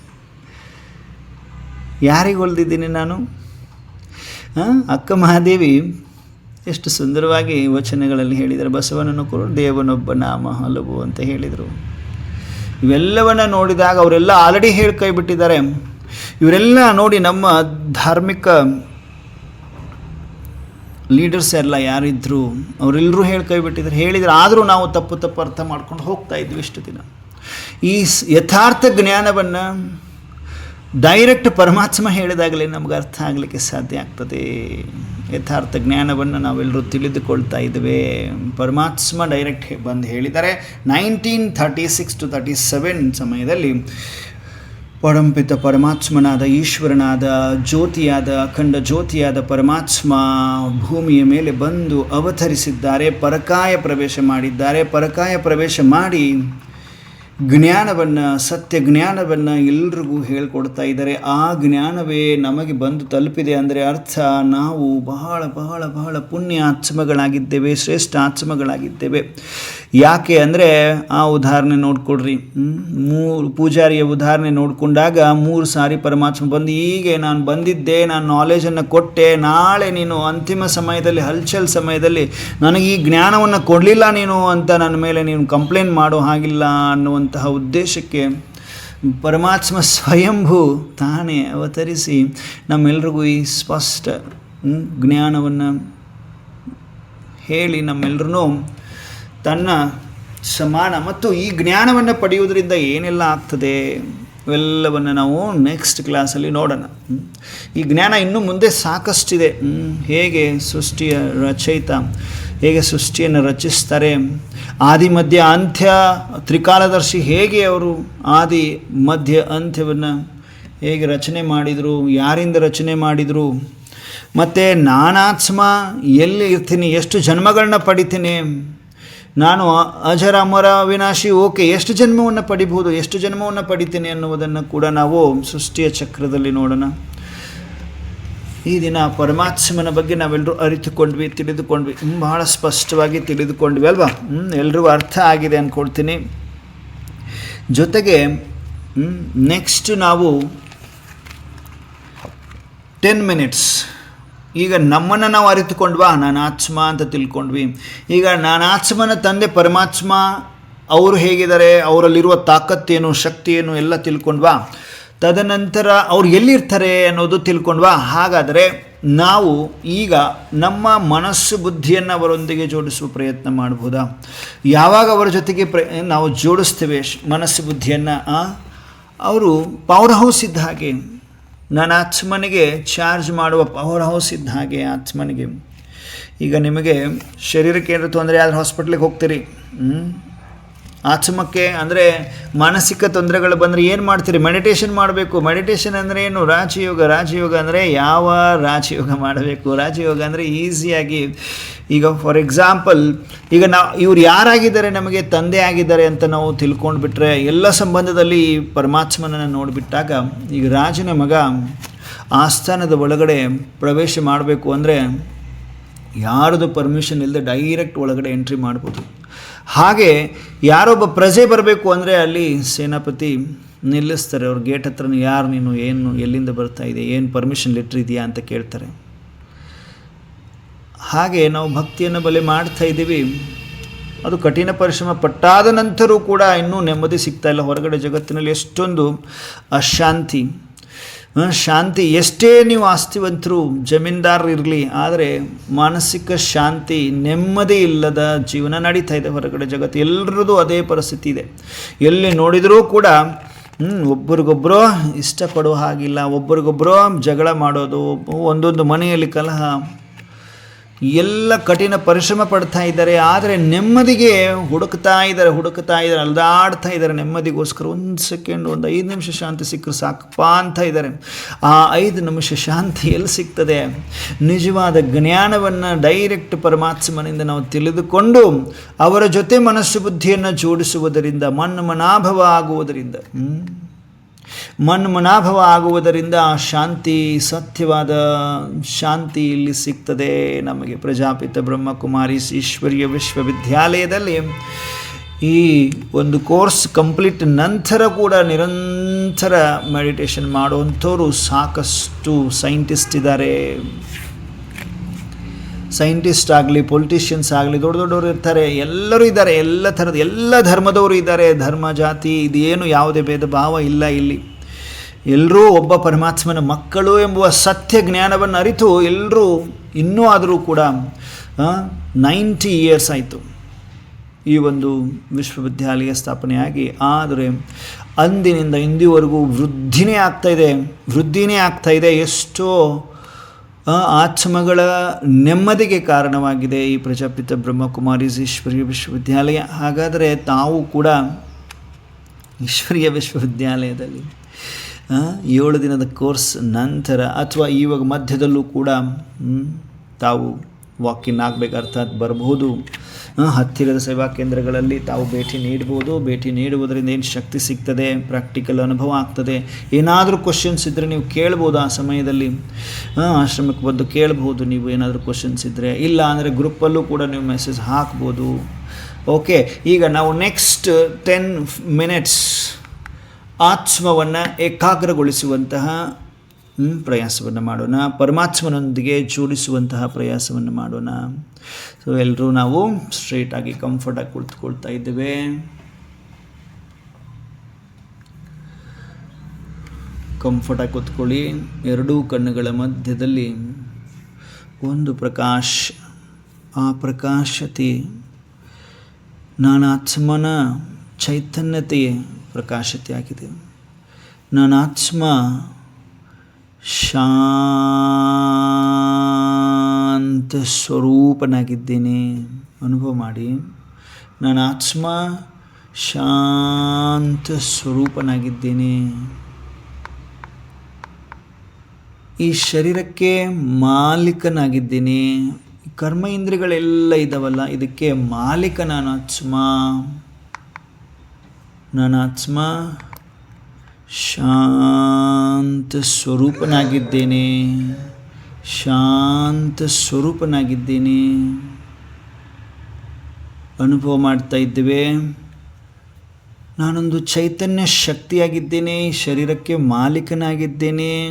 ಯಾರಿಗೊಲ್ದಿದ್ದೀನಿ ನಾನು? ಅಕ್ಕಮಹಾದೇವಿ ಎಷ್ಟು ಸುಂದರವಾಗಿ ವಚನಗಳಲ್ಲಿ ಹೇಳಿದ್ದಾರೆ. ಬಸವನನ್ನು ಕುರು ದೇವನೊಬ್ಬ ನಾಮ ಹಲವು ಅಂತ ಹೇಳಿದರು. ಇವೆಲ್ಲವನ್ನು ನೋಡಿದಾಗ ಅವರೆಲ್ಲ ಆಲ್ರೆಡಿ ಹೇಳಿ ಕೈ ಬಿಟ್ಟಿದ್ದಾರೆ. ಇವರೆಲ್ಲ ನೋಡಿ, ನಮ್ಮ ಧಾರ್ಮಿಕ ಲೀಡರ್ಸ್ ಎಲ್ಲ ಯಾರಿದ್ರು ಅವರೆಲ್ಲರೂ ಹೇಳಿ ಕೈ ಬಿಟ್ಟಿದ್ದಾರೆ, ಹೇಳಿದ್ರು. ಆದರೂ ನಾವು ತಪ್ಪು ಅರ್ಥ ಮಾಡ್ಕೊಂಡು ಹೋಗ್ತಾ ಇದ್ವಿ ಇಷ್ಟು ದಿನ. ಈ ಯಥಾರ್ಥ ಜ್ಞಾನವನ್ನು ಡೈರೆಕ್ಟ್ ಪರಮಾತ್ಮ ಹೇಳಿದಾಗಲೇ ನಮ್ಗೆ ಅರ್ಥ ಆಗಲಿಕ್ಕೆ ಸಾಧ್ಯ ಆಗ್ತದೆ. ಯಥಾರ್ಥ ಜ್ಞಾನವನ್ನು ನಾವೆಲ್ಲರೂ ತಿಳಿದುಕೊಳ್ತಾ ಇದ್ದೇವೆ. ಪರಮಾತ್ಮ ಡೈರೆಕ್ಟ್ ಬಂದು ಹೇಳಿದ್ದಾರೆ. 1936 to 37 ಸಮಯದಲ್ಲಿ ಪರಂಪಿತ ಪರಮಾತ್ಮನಾದ, ಈಶ್ವರನಾದ, ಜ್ಯೋತಿಯಾದ, ಅಖಂಡ ಜ್ಯೋತಿಯಾದ ಪರಮಾತ್ಮ ಭೂಮಿಯ ಮೇಲೆ ಬಂದು ಅವತರಿಸಿದ್ದಾರೆ. ಪರಕಾಯ ಪ್ರವೇಶ ಮಾಡಿದ್ದಾರೆ. ಪರಕಾಯ ಪ್ರವೇಶ ಮಾಡಿ ಜ್ಞಾನವನ್ನು, ಸತ್ಯ ಜ್ಞಾನವನ್ನು ಎಲ್ರಿಗೂ ಹೇಳ್ಕೊಡ್ತಾ ಇದ್ದಾರೆ. ಆ ಜ್ಞಾನವೇ ನಮಗೆ ಬಂದು ತಲುಪಿದೆ ಅಂದರೆ ಅರ್ಥ ನಾವು ಬಹಳ ಬಹಳ ಬಹಳ ಪುಣ್ಯ ಆತ್ಮಗಳಾಗಿದ್ದೇವೆ, ಶ್ರೇಷ್ಠ ಆತ್ಮಗಳಾಗಿದ್ದೇವೆ. ಯಾಕೆ ಅಂದರೆ ಆ ಉದಾಹರಣೆ ನೋಡಿಕೊಡ್ರಿ. ಪೂಜಾರಿಯ ಉದಾಹರಣೆ ನೋಡಿಕೊಂಡಾಗ 3 ಸಾರಿ ಪರಮಾತ್ಮ ಬಂದು, ಹೀಗೆ ನಾನು ಬಂದಿದ್ದೆ, ನಾನು ನಾಲೆಜನ್ನು ಕೊಟ್ಟೆ, ನಾಳೆ ನೀನು ಅಂತಿಮ ಸಮಯದಲ್ಲಿ, ಹಲ್ಚಲ್ ಸಮಯದಲ್ಲಿ ನನಗೆ ಈ ಜ್ಞಾನವನ್ನು ಕೊಡಲಿಲ್ಲ ನೀನು ಅಂತ ನನ್ನ ಮೇಲೆ ನೀನು ಕಂಪ್ಲೇಂಟ್ ಮಾಡೋ ಹಾಗಿಲ್ಲ ಅನ್ನುವಂತಹ ಉದ್ದೇಶಕ್ಕೆ ಪರಮಾತ್ಮ ಸ್ವಯಂಭೂ ತಾನೇ ಅವತರಿಸಿ ನಮ್ಮೆಲ್ರಿಗೂ ಈ ಸ್ಪಷ್ಟ ಜ್ಞಾನವನ್ನು ಹೇಳಿ ನಮ್ಮೆಲ್ಲರೂ ತನ್ನ ಸಮಾನ ಮತ್ತು ಈ ಜ್ಞಾನವನ್ನು ಪಡೆಯುವುದರಿಂದ ಏನೆಲ್ಲ ಆಗ್ತದೆ ಇವೆಲ್ಲವನ್ನು ನಾವು ನೆಕ್ಸ್ಟ್ ಕ್ಲಾಸಲ್ಲಿ ನೋಡೋಣ. ಈ ಜ್ಞಾನ ಇನ್ನು ಮುಂದೆ ಸಾಕಷ್ಟಿದೆ. ಹೇಗೆ ಸೃಷ್ಟಿಯ ರಚಯಿತ ಹೇಗೆ ಸೃಷ್ಟಿಯನ್ನು ರಚಿಸ್ತಾರೆ, ಆದಿ ಮಧ್ಯ ಅಂತ್ಯ ತ್ರಿಕಾಲದರ್ಶಿ ಹೇಗೆ ಅವರು ಆದಿ ಮಧ್ಯ ಅಂತ್ಯವನ್ನು ಹೇಗೆ ರಚನೆ ಮಾಡಿದರು, ಯಾರಿಂದ ರಚನೆ ಮಾಡಿದರು, ಮತ್ತು ನಾನಾತ್ಮ ಎಲ್ಲಿ ಇರ್ತೀನಿ, ಎಷ್ಟು ಜನ್ಮಗಳನ್ನ ಪಡಿತೀನಿ, ನಾನು ಅಜರ ಅಮರ ಅವಿನಾಶಿ, ಓಕೆ, ಎಷ್ಟು ಜನ್ಮವನ್ನು ಪಡಿಬಹುದು, ಎಷ್ಟು ಜನ್ಮವನ್ನು ಪಡಿತೀನಿ ಅನ್ನುವುದನ್ನು ಕೂಡ ನಾವು ಸೃಷ್ಟಿಯ ಚಕ್ರದಲ್ಲಿ ನೋಡೋಣ. ಈ ದಿನ ಪರಮಾತ್ಮನ ಬಗ್ಗೆ ನಾವೆಲ್ಲರೂ ಅರಿತುಕೊಂಡ್ವಿ, ತಿಳಿದುಕೊಂಡ್ವಿ, ಬಹಳ ಸ್ಪಷ್ಟವಾಗಿ ತಿಳಿದುಕೊಂಡ್ವಿ ಅಲ್ವಾ? ಎಲ್ರಿಗೂ ಅರ್ಥ ಆಗಿದೆ ಅಂದ್ಕೊಳ್ತೀನಿ. ಜೊತೆಗೆ ನೆಕ್ಸ್ಟ್ ನಾವು 10 ಮಿನಿಟ್ಸ್ ಈಗ ನಮ್ಮನ್ನು ನಾವು ಅರಿತುಕೊಂಡ್ವಾ, ನಾನು ಆತ್ಮ ಅಂತ ತಿಳ್ಕೊಂಡ್ವಿ. ಈಗ ನಾನು ಆತ್ಮನ ತಂದೆ ಪರಮಾತ್ಮ, ಅವರು ಹೇಗಿದ್ದಾರೆ, ಅವರಲ್ಲಿರುವ ತಾಕತ್ತೇನು, ಶಕ್ತಿ ಏನು ಎಲ್ಲ ತಿಳ್ಕೊಂಡ್ವಾ. ತದನಂತರ ಅವ್ರು ಎಲ್ಲಿರ್ತಾರೆ ಅನ್ನೋದು ತಿಳ್ಕೊಂಡ್ವಾ. ಹಾಗಾದರೆ ನಾವು ಈಗ ನಮ್ಮ ಮನಸ್ಸು ಬುದ್ಧಿಯನ್ನು ಅವರೊಂದಿಗೆ ಜೋಡಿಸುವ ಪ್ರಯತ್ನ ಮಾಡ್ಬೋದಾ? ಯಾವಾಗ ಅವರ ಜೊತೆಗೆ ನಾವು ಜೋಡಿಸ್ತೇವೆ ಮನಸ್ಸು ಬುದ್ಧಿಯನ್ನು, ಅವರು ಪವರ್ ಹೌಸ್ ಇದ್ದ ಹಾಗೆ, ನನ್ನ ಆತ್ಮನಿಗೆ ಚಾರ್ಜ್ ಮಾಡುವ ಪವರ್ ಹೌಸ್ ಇದ್ದ ಹಾಗೆ ಆತ್ಮನಿಗೆ. ಈಗ ನಿಮಗೆ ಶರೀರಕ್ಕೆ ಏನಾದ್ರು ತೊಂದರೆ ಆದರೆ ಹಾಸ್ಪಿಟ್ಲಿಗೆ ಹೋಗ್ತೀರಿ. ಆತ್ಮಕ್ಕೆ ಅಂದರೆ ಮಾನಸಿಕ ತೊಂದರೆಗಳು ಬಂದರೆ ಏನು ಮಾಡ್ತೀರಿ? ಮೆಡಿಟೇಷನ್ ಮಾಡಬೇಕು. ಮೆಡಿಟೇಷನ್ ಅಂದರೆ ಏನು? ರಾಜಯೋಗ. ರಾಜಯೋಗ ಅಂದರೆ ಯಾವ ರಾಜಯೋಗ ಮಾಡಬೇಕು? ರಾಜಯೋಗ ಅಂದರೆ ಈಸಿಯಾಗಿ, ಈಗ ಫಾರ್ ಎಕ್ಸಾಂಪಲ್, ಈಗ ಇವ್ರು ಯಾರಾಗಿದ್ದಾರೆ, ನಮಗೆ ತಂದೆ ಆಗಿದ್ದಾರೆ ಅಂತ ನಾವು ತಿಳ್ಕೊಂಡ್ಬಿಟ್ರೆ, ಎಲ್ಲ ಸಂಬಂಧದಲ್ಲಿ ಪರಮಾತ್ಮನನ್ನು ನೋಡಿಬಿಟ್ಟಾಗ, ಈಗ ರಾಜನ ಮಗ ಆಸ್ಥಾನದ ಒಳಗಡೆ ಪ್ರವೇಶ ಮಾಡಬೇಕು ಅಂದರೆ ಯಾರದು ಪರ್ಮಿಷನ್ ಇಲ್ಲದೆ ಡೈರೆಕ್ಟ್ ಒಳಗಡೆ ಎಂಟ್ರಿ ಮಾಡ್ಬೋದು. ಹಾಗೆ ಯಾರೊಬ್ಬ ಪ್ರಜೆ ಬರಬೇಕು ಅಂದರೆ ಅಲ್ಲಿ ಸೇನಾಪತಿ ನಿಲ್ಲಿಸ್ತಾರೆ. ಅವ್ರ ಗೇಟ್ ಹತ್ರ, ಯಾರು ನೀನು, ಏನು, ಎಲ್ಲಿಂದ ಬರ್ತಾ ಇದೆ, ಏನು ಪರ್ಮಿಷನ್ ಲೆಟ್ರ್ ಇದೆಯಾ ಅಂತ ಕೇಳ್ತಾರೆ. ಹಾಗೆ ನಾವು ಭಕ್ತಿಯನ್ನು ಬಲೆ ಮಾಡ್ತಾ ಇದ್ದೀವಿ. ಅದು ಕಠಿಣ ಪರಿಶ್ರಮ ಪಟ್ಟಾದ ನಂತರೂ ಕೂಡ ಇನ್ನೂ ನೆಮ್ಮದಿ ಸಿಗ್ತಾ ಇಲ್ಲ. ಹೊರಗಡೆ ಜಗತ್ತಿನಲ್ಲಿ ಎಷ್ಟೊಂದು ಅಶಾಂತಿ, ಶಾಂತಿ. ಎಷ್ಟೇ ನೀವು ಆಸ್ತಿವಂತರು, ಜಮೀನ್ದಾರರು ಇರಲಿ, ಆದರೆ ಮಾನಸಿಕ ಶಾಂತಿ, ನೆಮ್ಮದಿ ಇಲ್ಲದ ಜೀವನ ನಡೀತಾ ಇದೆ ಹೊರಗಡೆ ಜಗತ್ತು. ಎಲ್ಲರದ್ದು ಅದೇ ಪರಿಸ್ಥಿತಿ ಇದೆ. ಎಲ್ಲಿ ನೋಡಿದರೂ ಕೂಡ ಒಬ್ರಿಗೊಬ್ಬರು ಇಷ್ಟಪಡೋ ಹಾಗಿಲ್ಲ, ಒಬ್ರಿಗೊಬ್ಬರು ಜಗಳ ಮಾಡೋದು, ಒಂದೊಂದು ಮನೆಯಲ್ಲಿ ಕಲಹ, ಎಲ್ಲ ಕಠಿಣ ಪರಿಶ್ರಮ ಪಡ್ತಾ ಇದ್ದಾರೆ. ಆದರೆ ನೆಮ್ಮದಿಗೆ ಹುಡುಕ್ತಾ ಇದ್ದಾರೆ, ಅಲ್ದಾಡ್ತಾ ಇದ್ದಾರೆ ನೆಮ್ಮದಿಗೋಸ್ಕರ. ಒಂದು ಸೆಕೆಂಡ್, ಒಂದು 5 ನಿಮಿಷ ಶಾಂತಿ ಸಿಕ್ಕರೆ ಸಾಕಪ್ಪ ಅಂತ ಇದ್ದಾರೆ. ಆ 5 ನಿಮಿಷ ಶಾಂತಿ ಎಲ್ಲಿ ಸಿಗ್ತದೆ? ನಿಜವಾದ ಜ್ಞಾನವನ್ನು ಡೈರೆಕ್ಟ್ ಪರಮಾತ್ಮನಿಂದ ನಾವು ತಿಳಿದುಕೊಂಡು ಅವರ ಜೊತೆ ಮನಸ್ಸು ಬುದ್ಧಿಯನ್ನು ಜೋಡಿಸುವುದರಿಂದ, ಮನ್ಮನಾಭವ ಆಗುವುದರಿಂದ ಆ ಶಾಂತಿ, ಸತ್ಯವಾದ ಶಾಂತಿ ಇಲ್ಲಿ ಸಿಗ್ತದೆ ನಮಗೆ. ಪ್ರಜಾಪಿತ ಬ್ರಹ್ಮಕುಮಾರೀಸ್ ಈಶ್ವರೀಯ ವಿಶ್ವವಿದ್ಯಾಲಯದಲ್ಲಿ ಈ ಒಂದು ಕೋರ್ಸ್ ಕಂಪ್ಲೀಟ್ ನಂತರ ಕೂಡ ನಿರಂತರ ಮೆಡಿಟೇಷನ್ ಮಾಡುವಂಥವ್ರು ಸಾಕಷ್ಟು ಸೈಂಟಿಸ್ಟ್ ಇದ್ದಾರೆ. ಸೈಂಟಿಸ್ಟ್ ಆಗಲಿ, ಪೊಲಿಟಿಷಿಯನ್ಸ್ ಆಗಲಿ, ದೊಡ್ಡವರು ಇರ್ತಾರೆ, ಎಲ್ಲರೂ ಇದ್ದಾರೆ, ಎಲ್ಲ ಥರದ ಎಲ್ಲ ಧರ್ಮದವರು ಇದ್ದಾರೆ. ಧರ್ಮ, ಜಾತಿ ಇದೇನು ಯಾವುದೇ ಭೇದ ಭಾವ ಇಲ್ಲ ಇಲ್ಲಿ. ಎಲ್ಲರೂ ಒಬ್ಬ ಪರಮಾತ್ಮನ ಮಕ್ಕಳು ಎಂಬುವ ಸತ್ಯ ಜ್ಞಾನವನ್ನು ಅರಿತು ಎಲ್ಲರೂ ಇನ್ನೂ ಆದರೂ ಕೂಡ 90 ಇಯರ್ಸ್ ಆಯಿತು ಈ ಒಂದು ವಿಶ್ವವಿದ್ಯಾಲಯ ಸ್ಥಾಪನೆಯಾಗಿ. ಆದರೆ ಅಂದಿನಿಂದ ಇಂದಿವರೆಗೂ ವೃದ್ಧಿನೇ ಆಗ್ತಾ ಇದೆ. ಎಷ್ಟೋ ಆತ್ಮಗಳ ನೆಮ್ಮದಿಗೆ ಕಾರಣವಾಗಿದೆ ಈ ಪ್ರಜಾಪಿತ ಬ್ರಹ್ಮಕುಮಾರೀಸ್ ಈಶ್ವರೀಯ ವಿಶ್ವವಿದ್ಯಾಲಯ. ಹಾಗಾದರೆ ತಾವು ಕೂಡ ಈಶ್ವರೀಯ ವಿಶ್ವವಿದ್ಯಾಲಯದಲ್ಲಿ 7 ದಿನದ ಕೋರ್ಸ್ ನಂತರ ಅಥವಾ ಇವಾಗ ಮಧ್ಯದಲ್ಲೂ ಕೂಡ ತಾವು ವಾಕಿನ್ ಆಗಬೇಕು, ಅರ್ಥಾತ್ ಬರಬಹುದು. ಹತ್ತಿರದ ಸೇವಾ ಕೇಂದ್ರಗಳಲ್ಲಿ ತಾವು ಭೇಟಿ ನೀಡ್ಬೋದು. ಭೇಟಿ ನೀಡುವುದರಿಂದ ಏನು ಶಕ್ತಿ ಸಿಗ್ತದೆ, ಪ್ರಾಕ್ಟಿಕಲ್ ಅನುಭವ ಆಗ್ತದೆ. ಏನಾದರೂ ಕ್ವಶನ್ಸ್ ಇದ್ದರೆ ನೀವು ಕೇಳ್ಬೋದು. ಆ ಸಮಯದಲ್ಲಿ ಆಶ್ರಮಕ್ಕೆ ಬಂದು ಕೇಳ್ಬೋದು ನೀವು ಏನಾದರೂ ಕ್ವಶನ್ಸ್ ಇದ್ದರೆ. ಇಲ್ಲ ಅಂದರೆ ಗ್ರೂಪಲ್ಲೂ ಕೂಡ ನೀವು ಮೆಸೇಜ್ ಹಾಕ್ಬೋದು. ಓಕೆ, ಈಗ ನಾವು ನೆಕ್ಸ್ಟ್ 10 ಮಿನಿಟ್ಸ್ ಆತ್ಮವನ್ನು ಏಕಾಗ್ರಗೊಳಿಸುವಂತಹ ಪ್ರಯಾಸವನ್ನು ಮಾಡೋಣ, ಪರಮಾತ್ಮನೊಂದಿಗೆ ಜೋಡಿಸುವಂತಹ ಪ್ರಯಾಸವನ್ನು ಮಾಡೋಣ. ಸೊ ಎಲ್ಲರೂ ನಾವು ಸ್ಟ್ರೇಟಾಗಿ ಕಂಫರ್ಟಾಗಿ ಕುಳಿತುಕೊಳ್ತಾ ಇದ್ದೇವೆ. ಕಂಫರ್ಟಾಗಿ ಕೂತ್ಕೊಳ್ಳಿ. ಎರಡೂ ಕಣ್ಣುಗಳ ಮಧ್ಯದಲ್ಲಿ ಒಂದು ಪ್ರಕಾಶ ಆ ಪ್ರಕಾಶತೆ ನಾನಾತ್ಮನ ಚೈತನ್ಯತೆಯೇ ಪ್ರಕಾಶತೆ ಆಗಿದೆ. ನಾನಾತ್ಮ ಶಾಂತ ಸ್ವರೂಪನಾಗಿದ್ದೇನೆ. ಅನುಭವ ಮಾಡಿ, ನಾನಾತ್ಮ ಶಾಂತ ಸ್ವರೂಪನಾಗಿದ್ದೇನೆ. ಈ ಶರೀರಕ್ಕೆ ಮಾಲೀಕನಾಗಿದ್ದೇನೆ. ಕರ್ಮ ಇಂದ್ರಿಯಗಳೆಲ್ಲ ಇದ್ದಾವಲ್ಲ, ಇದಕ್ಕೆ ಮಾಲೀಕ ನಾನಾತ್ಮ. ನಾನಾತ್ಮ ಶಾಂತ ಸ್ವರೂಪನಾಗಿದ್ದೇನೆ. ಶಾಂತ ಸ್ವರೂಪನಾಗಿದ್ದೇನೆ. ಅನುಭವ ಮಾಡ್ತಾ ಇದ್ದೇವೆ. ನಾನೊಂದು ಚೈತನ್ಯ ಶಕ್ತಿಯಾಗಿದ್ದೇನೆ. ಶರೀರಕ್ಕೆ ಮಾಲೀಕನಾಗಿದ್ದೇನೆ.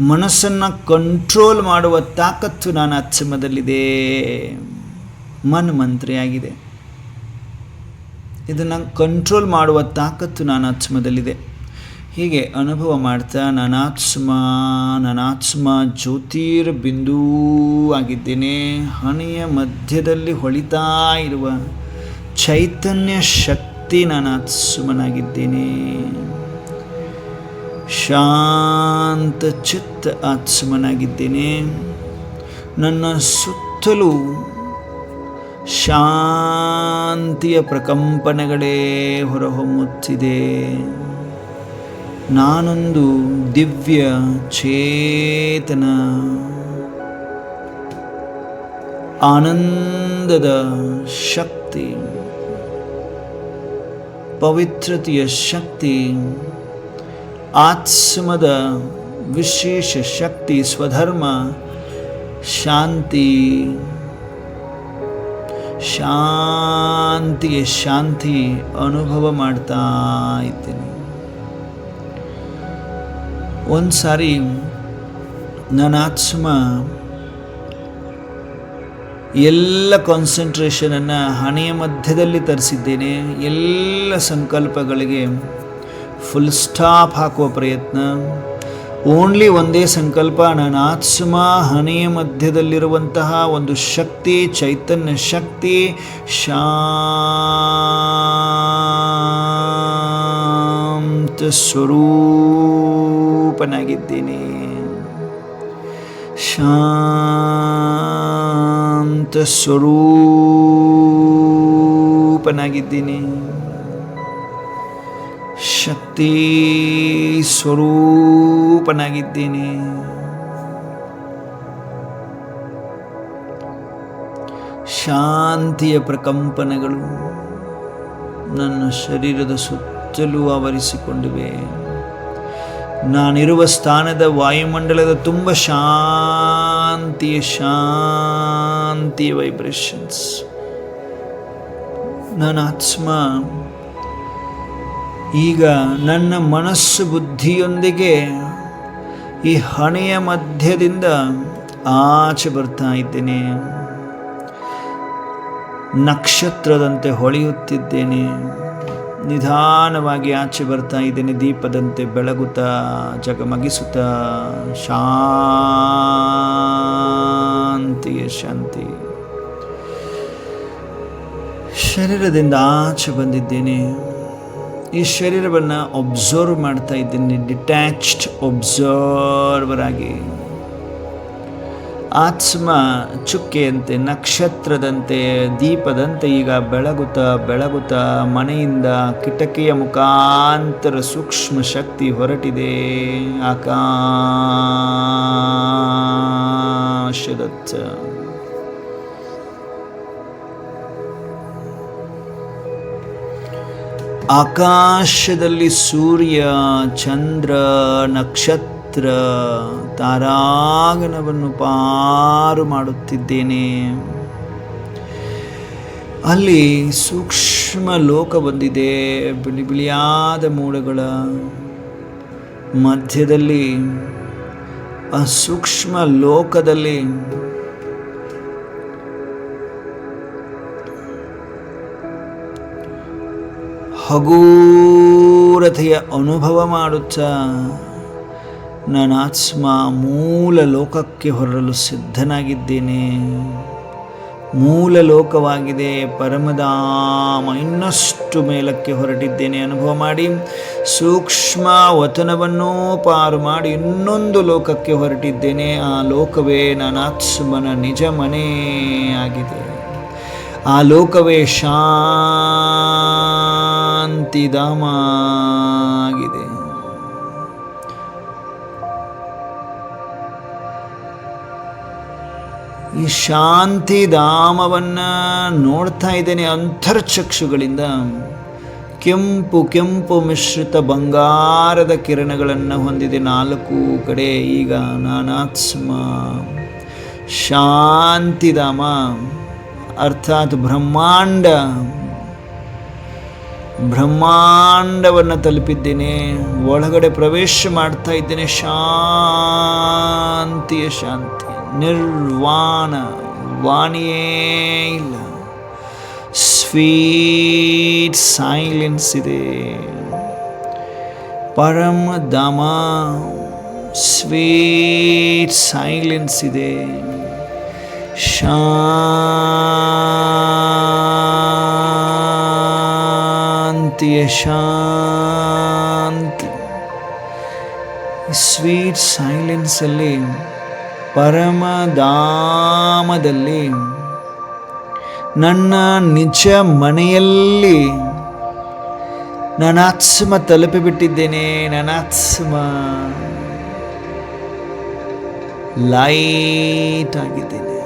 ಮನಸ್ಸನ್ನು ಕಂಟ್ರೋಲ್ ಮಾಡುವ ತಾಕತ್ತು ನಾನು ಆತ್ಮದಲ್ಲಿದೆ. ಮನ್ಮಂತ್ರಿಯಾಗಿದೆ. ಇದನ್ನು ಕಂಟ್ರೋಲ್ ಮಾಡುವ ತಾಕತ್ತು ನಾನು ಆತ್ಮದಲ್ಲಿದೆ. ಹೀಗೆ ಅನುಭವ ಮಾಡ್ತಾ ನಾನಾತ್ಮ ಜ್ಯೋತಿರ್ ಬಿಂದು ಆಗಿದ್ದೇನೆ. ಹಣೆಯ ಮಧ್ಯದಲ್ಲಿ ಹೊಳಿತಾ ಇರುವ ಚೈತನ್ಯ ಶಕ್ತಿ ನಾನಾತ್ಮನಾಗಿದ್ದೇನೆ. ಶಾಂತ ಚಿತ್ತ ಆತ್ಮನಾಗಿದ್ದೇನೆ. ನನ್ನ ಸುತ್ತಲೂ ಶಾಂತಿಯ ಪ್ರಕಂಪನೆಗಳೇ ಹೊರಹೊಮ್ಮುತ್ತಿದೆ. ನಾನೊಂದು ದಿವ್ಯ ಚೇತನ, ಆನಂದದ ಶಕ್ತಿ, ಪವಿತ್ರತೆಯ ಶಕ್ತಿ, ಆತ್ಮದ ವಿಶೇಷ ಶಕ್ತಿ, ಸ್ವಧರ್ಮ, ಶಾಂತಿ, ಶಾಂತಿಗೆ ಶಾಂತಿ ಅನುಭವ ಮಾಡ್ತಾ ಇದ್ದೇನೆ. ಒಂದು ಸಾರಿ ನನ್ನ ಆತ್ಮ ಎಲ್ಲ ಕಾನ್ಸಂಟ್ರೇಷನನ್ನು ಹಣೆಯ ಮಧ್ಯದಲ್ಲಿ ತರಿಸಿದ್ದೇನೆ. ಎಲ್ಲ ಸಂಕಲ್ಪಗಳಿಗೆ ಫುಲ್ ಸ್ಟಾಪ್ ಹಾಕುವ ಪ್ರಯತ್ನ. ಓನ್ಲಿ ಒಂದೇ ಸಂಕಲ್ಪ, ನನ್ನ ಆತ್ಮ ಹಣೆಯ ಮಧ್ಯದಲ್ಲಿರುವಂತಹ ಒಂದು ಶಕ್ತಿ, ಚೈತನ್ಯ ಶಕ್ತಿ, ಶಾಂತ ಸ್ವರೂಪನಾಗಿದ್ದೇನೆ. ಶಾಂತ ಸ್ವರೂಪನಾಗಿದ್ದೀನಿ. ಶಕ್ತಿ ಸ್ವರೂಪನಾಗಿದ್ದೇನೆ. ಶಾಂತಿಯ ಪ್ರಕಂಪನೆಗಳು ನನ್ನ ಶರೀರದ ಸುತ್ತಲೂ ಆವರಿಸಿಕೊಂಡಿವೆ. ನಾನಿರುವ ಸ್ಥಾನದ ವಾಯುಮಂಡಲದ ತುಂಬ ಶಾಂತಿಯ ವೈಬ್ರೇಷನ್ಸ್. ನನ್ನ ಆತ್ಮ ಈಗ ನನ್ನ ಮನಸ್ಸು ಬುದ್ಧಿಯೊಂದಿಗೆ ಈ ಹಣೆಯ ಮಧ್ಯದಿಂದ ಆಚೆ ಬರ್ತಾ ಇದ್ದೇನೆ. ನಕ್ಷತ್ರದಂತೆ ಹೊಳೆಯುತ್ತಿದ್ದೇನೆ. ನಿಧಾನವಾಗಿ ಆಚೆ ಬರ್ತಾ ಇದ್ದೇನೆ. ದೀಪದಂತೆ ಬೆಳಗುತ್ತಾ, ಜಗಮಗಿಸುತ್ತಾ, ಶಾಂತಿಯ ಶಾಂತಿ. ಶರೀರದಿಂದ ಆಚೆ ಬಂದಿದ್ದೇನೆ. ಈ ಶರೀರವನ್ನು ಒಬ್ಸರ್ವ್ ಮಾಡ್ತಾ ಇದ್ದೀನಿ. ಡಿಟ್ಯಾಚ್ಡ್ ಒಬ್ಸರ್ವರ್ ಆಗಿ. ಆತ್ಮ ಚುಕ್ಕೆಯಂತೆ, ನಕ್ಷತ್ರದಂತೆ, ದೀಪದಂತೆ ಈಗ ಬೆಳಗುತ್ತಾ ಮನೆಯಿಂದ ಕಿಟಕಿಯ ಮುಖಾಂತರ ಸೂಕ್ಷ್ಮ ಶಕ್ತಿ ಹೊರಟಿದೆ. ಆಕಾಶದತ್ತ ಆಕಾಶದಲ್ಲಿ ಸೂರ್ಯ, ಚಂದ್ರ, ನಕ್ಷತ್ರ, ತಾರಾಗಣವನ್ನು ಪಾರು ಮಾಡುತ್ತಿದ್ದೇನೆ. ಅಲ್ಲಿ ಸೂಕ್ಷ್ಮ ಲೋಕ ಬಂದಿದೆ. ಬಿಳಿ ಬಿಳಿಯಾದ ಮೋಡಗಳ ಮಧ್ಯದಲ್ಲಿ, ಆ ಸೂಕ್ಷ್ಮ ಲೋಕದಲ್ಲಿ ಹಗೂರತೆಯ ಅನುಭವ ಮಾಡುತ್ತಾ ನಾನಾತ್ಮ ಮೂಲ ಲೋಕಕ್ಕೆ ಹೊರಡಲು ಸಿದ್ಧನಾಗಿದ್ದೇನೆ. ಮೂಲ ಲೋಕವಾಗಿದೆ ಪರಮಧಾಮ. ಇನ್ನಷ್ಟು ಮೇಲಕ್ಕೆ ಹೊರಟಿದ್ದೇನೆ. ಅನುಭವ ಮಾಡಿ. ಸೂಕ್ಷ್ಮ ವತನವನ್ನೂ ಪಾರು ಮಾಡಿ ಇನ್ನೊಂದು ಲೋಕಕ್ಕೆ ಹೊರಟಿದ್ದೇನೆ. ಆ ಲೋಕವೇ ನಾನಾತ್ಮನ ನಿಜ ಮನೆ ಆಗಿದೆ. ಆ ಲೋಕವೇ ಶಾಂತಿಧಾಮ ಆಗಿದೆ. ಈ ಶಾಂತಿಧಾಮವನ್ನು ನೋಡ್ತಾ ಇದ್ದೇನೆ ಅಂತರ್ಚಕ್ಷುಗಳಿಂದ. ಕೆಂಪು ಕೆಂಪು ಮಿಶ್ರಿತ ಬಂಗಾರದ ಕಿರಣಗಳನ್ನು ಹೊಂದಿದೆ ನಾಲ್ಕು ಕಡೆ. ಈಗ ನಾನಾತ್ಮ ಶಾಂತಿಧಾಮ ಅರ್ಥಾತ್ ಬ್ರಹ್ಮಾಂಡವನ್ನು ತಲುಪಿದ್ದೇನೆ. ಒಳಗಡೆ ಪ್ರವೇಶ ಮಾಡ್ತಾ ಇದ್ದೇನೆ. ಶಾಂತಿಯ ಶಾಂತಿ, ನಿರ್ವಾಣ, ವಾಣಿಯೇ ಇಲ್ಲ. ಸ್ವೀಟ್ ಸೈಲೆನ್ಸ್ ಇದೆ. ಪರಮಧಾಮ ಸ್ವೀಟ್ ಸೈಲೆನ್ಸ್ ಇದೆ. ಶಾಂತಿಯ ಶಾಂತಿ. ಸ್ವೀಟ್ ಸೈಲೆನ್ಸಲ್ಲಿ ಪರಮಧಾಮದಲ್ಲಿ ನನ್ನ ನಿಜ ಮನೆಯಲ್ಲಿ ನಾನಾತ್ಮ ತಲುಪಿಬಿಟ್ಟಿದ್ದೇನೆ. ನಾನಾತ್ಮ ಲೈಟ್ ಆಗಿದ್ದೇನೆ.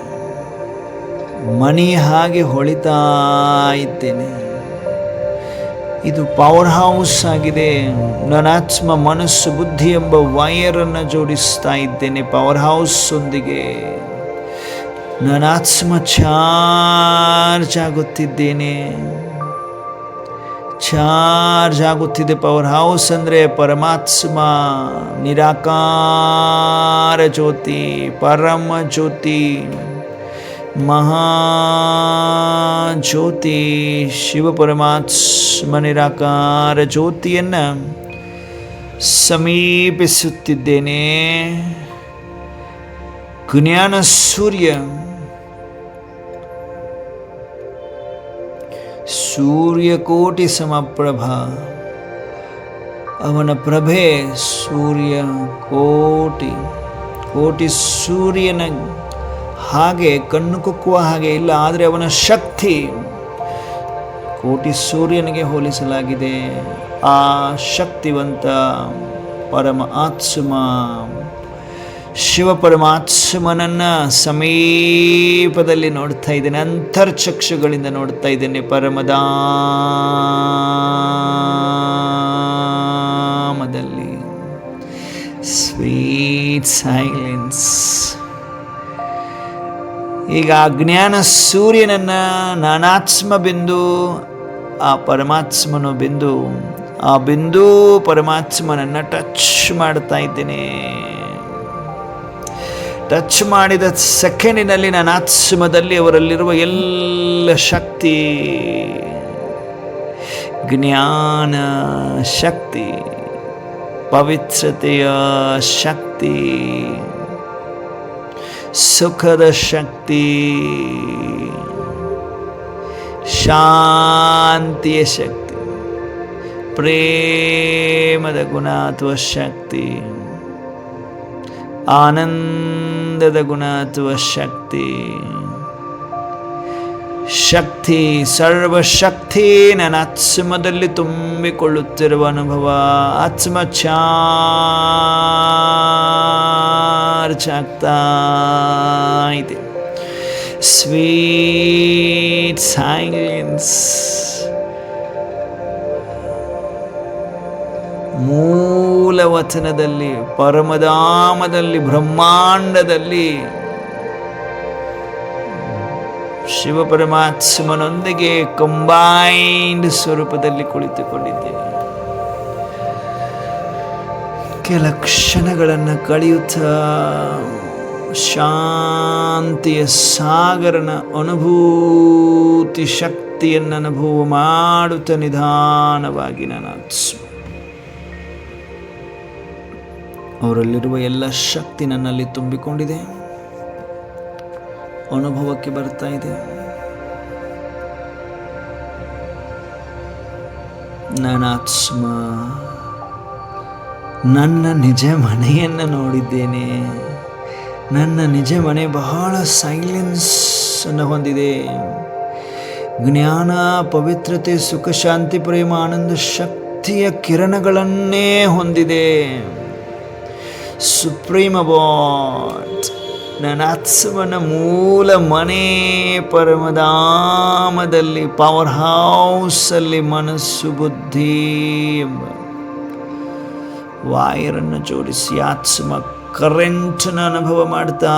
ಮಣಿ ಹಾಗೆ ಹೊಳಿತಾ ಇದ್ದೇನೆ. ಇದು ಪವರ್ ಹೌಸ್ ಆಗಿದೆ. ನಾನಾತ್ಮ ಮನಸ್ಸು ಬುದ್ಧಿ ಎಂಬ ವೈರನ್ನು ಜೋಡಿಸ್ತಾ ಇದ್ದೇನೆ ಪವರ್ ಹೌಸ್ ಒಂದಿಗೆ. ನಾನಾತ್ಮ ಚಾರ್ಜ್ ಆಗುತ್ತಿದ್ದೇನೆ. ಚಾರ್ಜ್ ಆಗುತ್ತಿದೆ. ಪವರ್ ಹೌಸ್ ಅಂದರೆ ಪರಮಾತ್ಮ, ನಿರಾಕಾರ ಜ್ಯೋತಿ, ಪರಮ ಜ್ಯೋತಿ, ಮಹಾಜ್ಯೋತಿ, ಶಿವ ಪರಮಾತ್ಮ ನಿರಾಕಾರ ಜ್ಯೋತಿಯನ್ನು ಸಮೀಪಿಸುತ್ತಿದ್ದೇನೆ. ಜ್ಞಾನ ಸೂರ್ಯಕೋಟಿ ಸಮಪ್ರಭ. ಅವನ ಪ್ರಭೆ ಸೂರ್ಯ ಕೋಟಿ ಸೂರ್ಯನ ಹಾಗೆ ಕಣ್ಣು ಕುಕ್ಕುವ ಹಾಗೆ ಇಲ್ಲ, ಆದರೆ ಅವನ ಶಕ್ತಿ ಕೋಟಿ ಸೂರ್ಯನಿಗೆ ಹೋಲಿಸಲಾಗಿದೆ. ಆ ಶಕ್ತಿವಂತ ಪರಮ ಆತ್ಮ ಶಿವ ಪರಮಾತ್ಮನನ್ನು ಸಮೀಪದಲ್ಲಿ ನೋಡ್ತಾ ಇದ್ದೇನೆ. ಅಂತರ್ಚಕ್ಷುಗಳಿಂದ ನೋಡ್ತಾ ಇದ್ದೇನೆ. ಪರಮಧಾಮದಲ್ಲಿ ಸ್ವೀಟ್ ಸೈಲೆನ್ಸ್. ಈಗ ಅಜ್ಞಾನ ಸೂರ್ಯನನ್ನು ನಾನಾತ್ಮ ಬಿಂದು, ಆ ಪರಮಾತ್ಮನು ಬಿಂದು, ಆ ಬಿಂದು ಪರಮಾತ್ಮನನ್ನು ಟಚ್ ಮಾಡ್ತಾ ಇದ್ದೇನೆ. ಟಚ್ ಮಾಡಿದ ಸೆಕೆಂಡಿನಲ್ಲಿ ನಾನಾತ್ಮದಲ್ಲಿ ಅವರಲ್ಲಿರುವ ಎಲ್ಲ ಶಕ್ತಿ, ಜ್ಞಾನ ಶಕ್ತಿ, ಪವಿತ್ರತೆಯ ಶಕ್ತಿ, ಸುಖದ ಶಕ್ತಿ, ಶಾಂತಿಯ ಶಕ್ತಿ, ಪ್ರೇಮದ ಗುಣ ಅಥವಾ ಶಕ್ತಿ, ಆನಂದದ ಗುಣ ಅಥವಾ ಶಕ್ತಿ, ಸರ್ವಶಕ್ತಿ ನನ್ನ ಆತ್ಮದಲ್ಲಿ ತುಂಬಿಕೊಳ್ಳುತ್ತಿರುವ ಅನುಭವ. ಆತ್ಮ ಚಾರ್ಜ್ ಆಗ್ತಾ ಇದೆ. Sweet silence. ಮೂಲವಚನದಲ್ಲಿ, ಪರಮಧಾಮದಲ್ಲಿ, ಬ್ರಹ್ಮಾಂಡದಲ್ಲಿ ಶಿವ ಪರಮಾತ್ಮನೊಂದಿಗೆ ಕಂಬೈನ್ಡ್ ಸ್ವರೂಪದಲ್ಲಿ ಕುಳಿತುಕೊಂಡಿದ್ದೇನೆ. ಕೆಲ ಕ್ಷಣಗಳನ್ನು ಕಳೆಯುತ್ತಾ ಶಾಂತಿಯ ಸಾಗರನ ಅನುಭೂತಿ ಶಕ್ತಿಯನ್ನು ಅನುಭವ ಮಾಡುತ್ತಾ ನಿಧಾನವಾಗಿ ನನ್ನ ಅವರಲ್ಲಿರುವ ಎಲ್ಲ ಶಕ್ತಿ ನನ್ನಲ್ಲಿ ತುಂಬಿಕೊಂಡಿದೆ, ಅನುಭವಕ್ಕೆ ಬರ್ತಾ ಇದೆ. ನಾನಾತ್ಮ ನನ್ನ ನಿಜ ಮನೆಯನ್ನು ನೋಡಿದ್ದೇನೆ. ನನ್ನ ನಿಜ ಮನೆ ಬಹಳ ಸೈಲೆನ್ಸ್ ಅನ್ನು ಹೊಂದಿದೆ. ಜ್ಞಾನ, ಪವಿತ್ರತೆ, ಸುಖ, ಶಾಂತಿ, ಪ್ರೇಮ, ಆನಂದ, ಶಕ್ತಿಯ ಕಿರಣಗಳನ್ನೇ ಹೊಂದಿದೆ. ಸುಪ್ರೀಮ್ ಅಬಾಟ್ ನನ್ನ ಆತ್ಮನ ಮೂಲ ಮನೆ ಪರಮಧಾಮದಲ್ಲಿ, ಪವರ್ ಹೌಸಲ್ಲಿ ಮನಸ್ಸು, ಬುದ್ಧಿ ಎಂಬ ವಾಯರನ್ನು ಜೋಡಿಸಿ ಆತ್ಮ ಕರೆಂಟನ್ನು ಅನುಭವ ಮಾಡ್ತಾ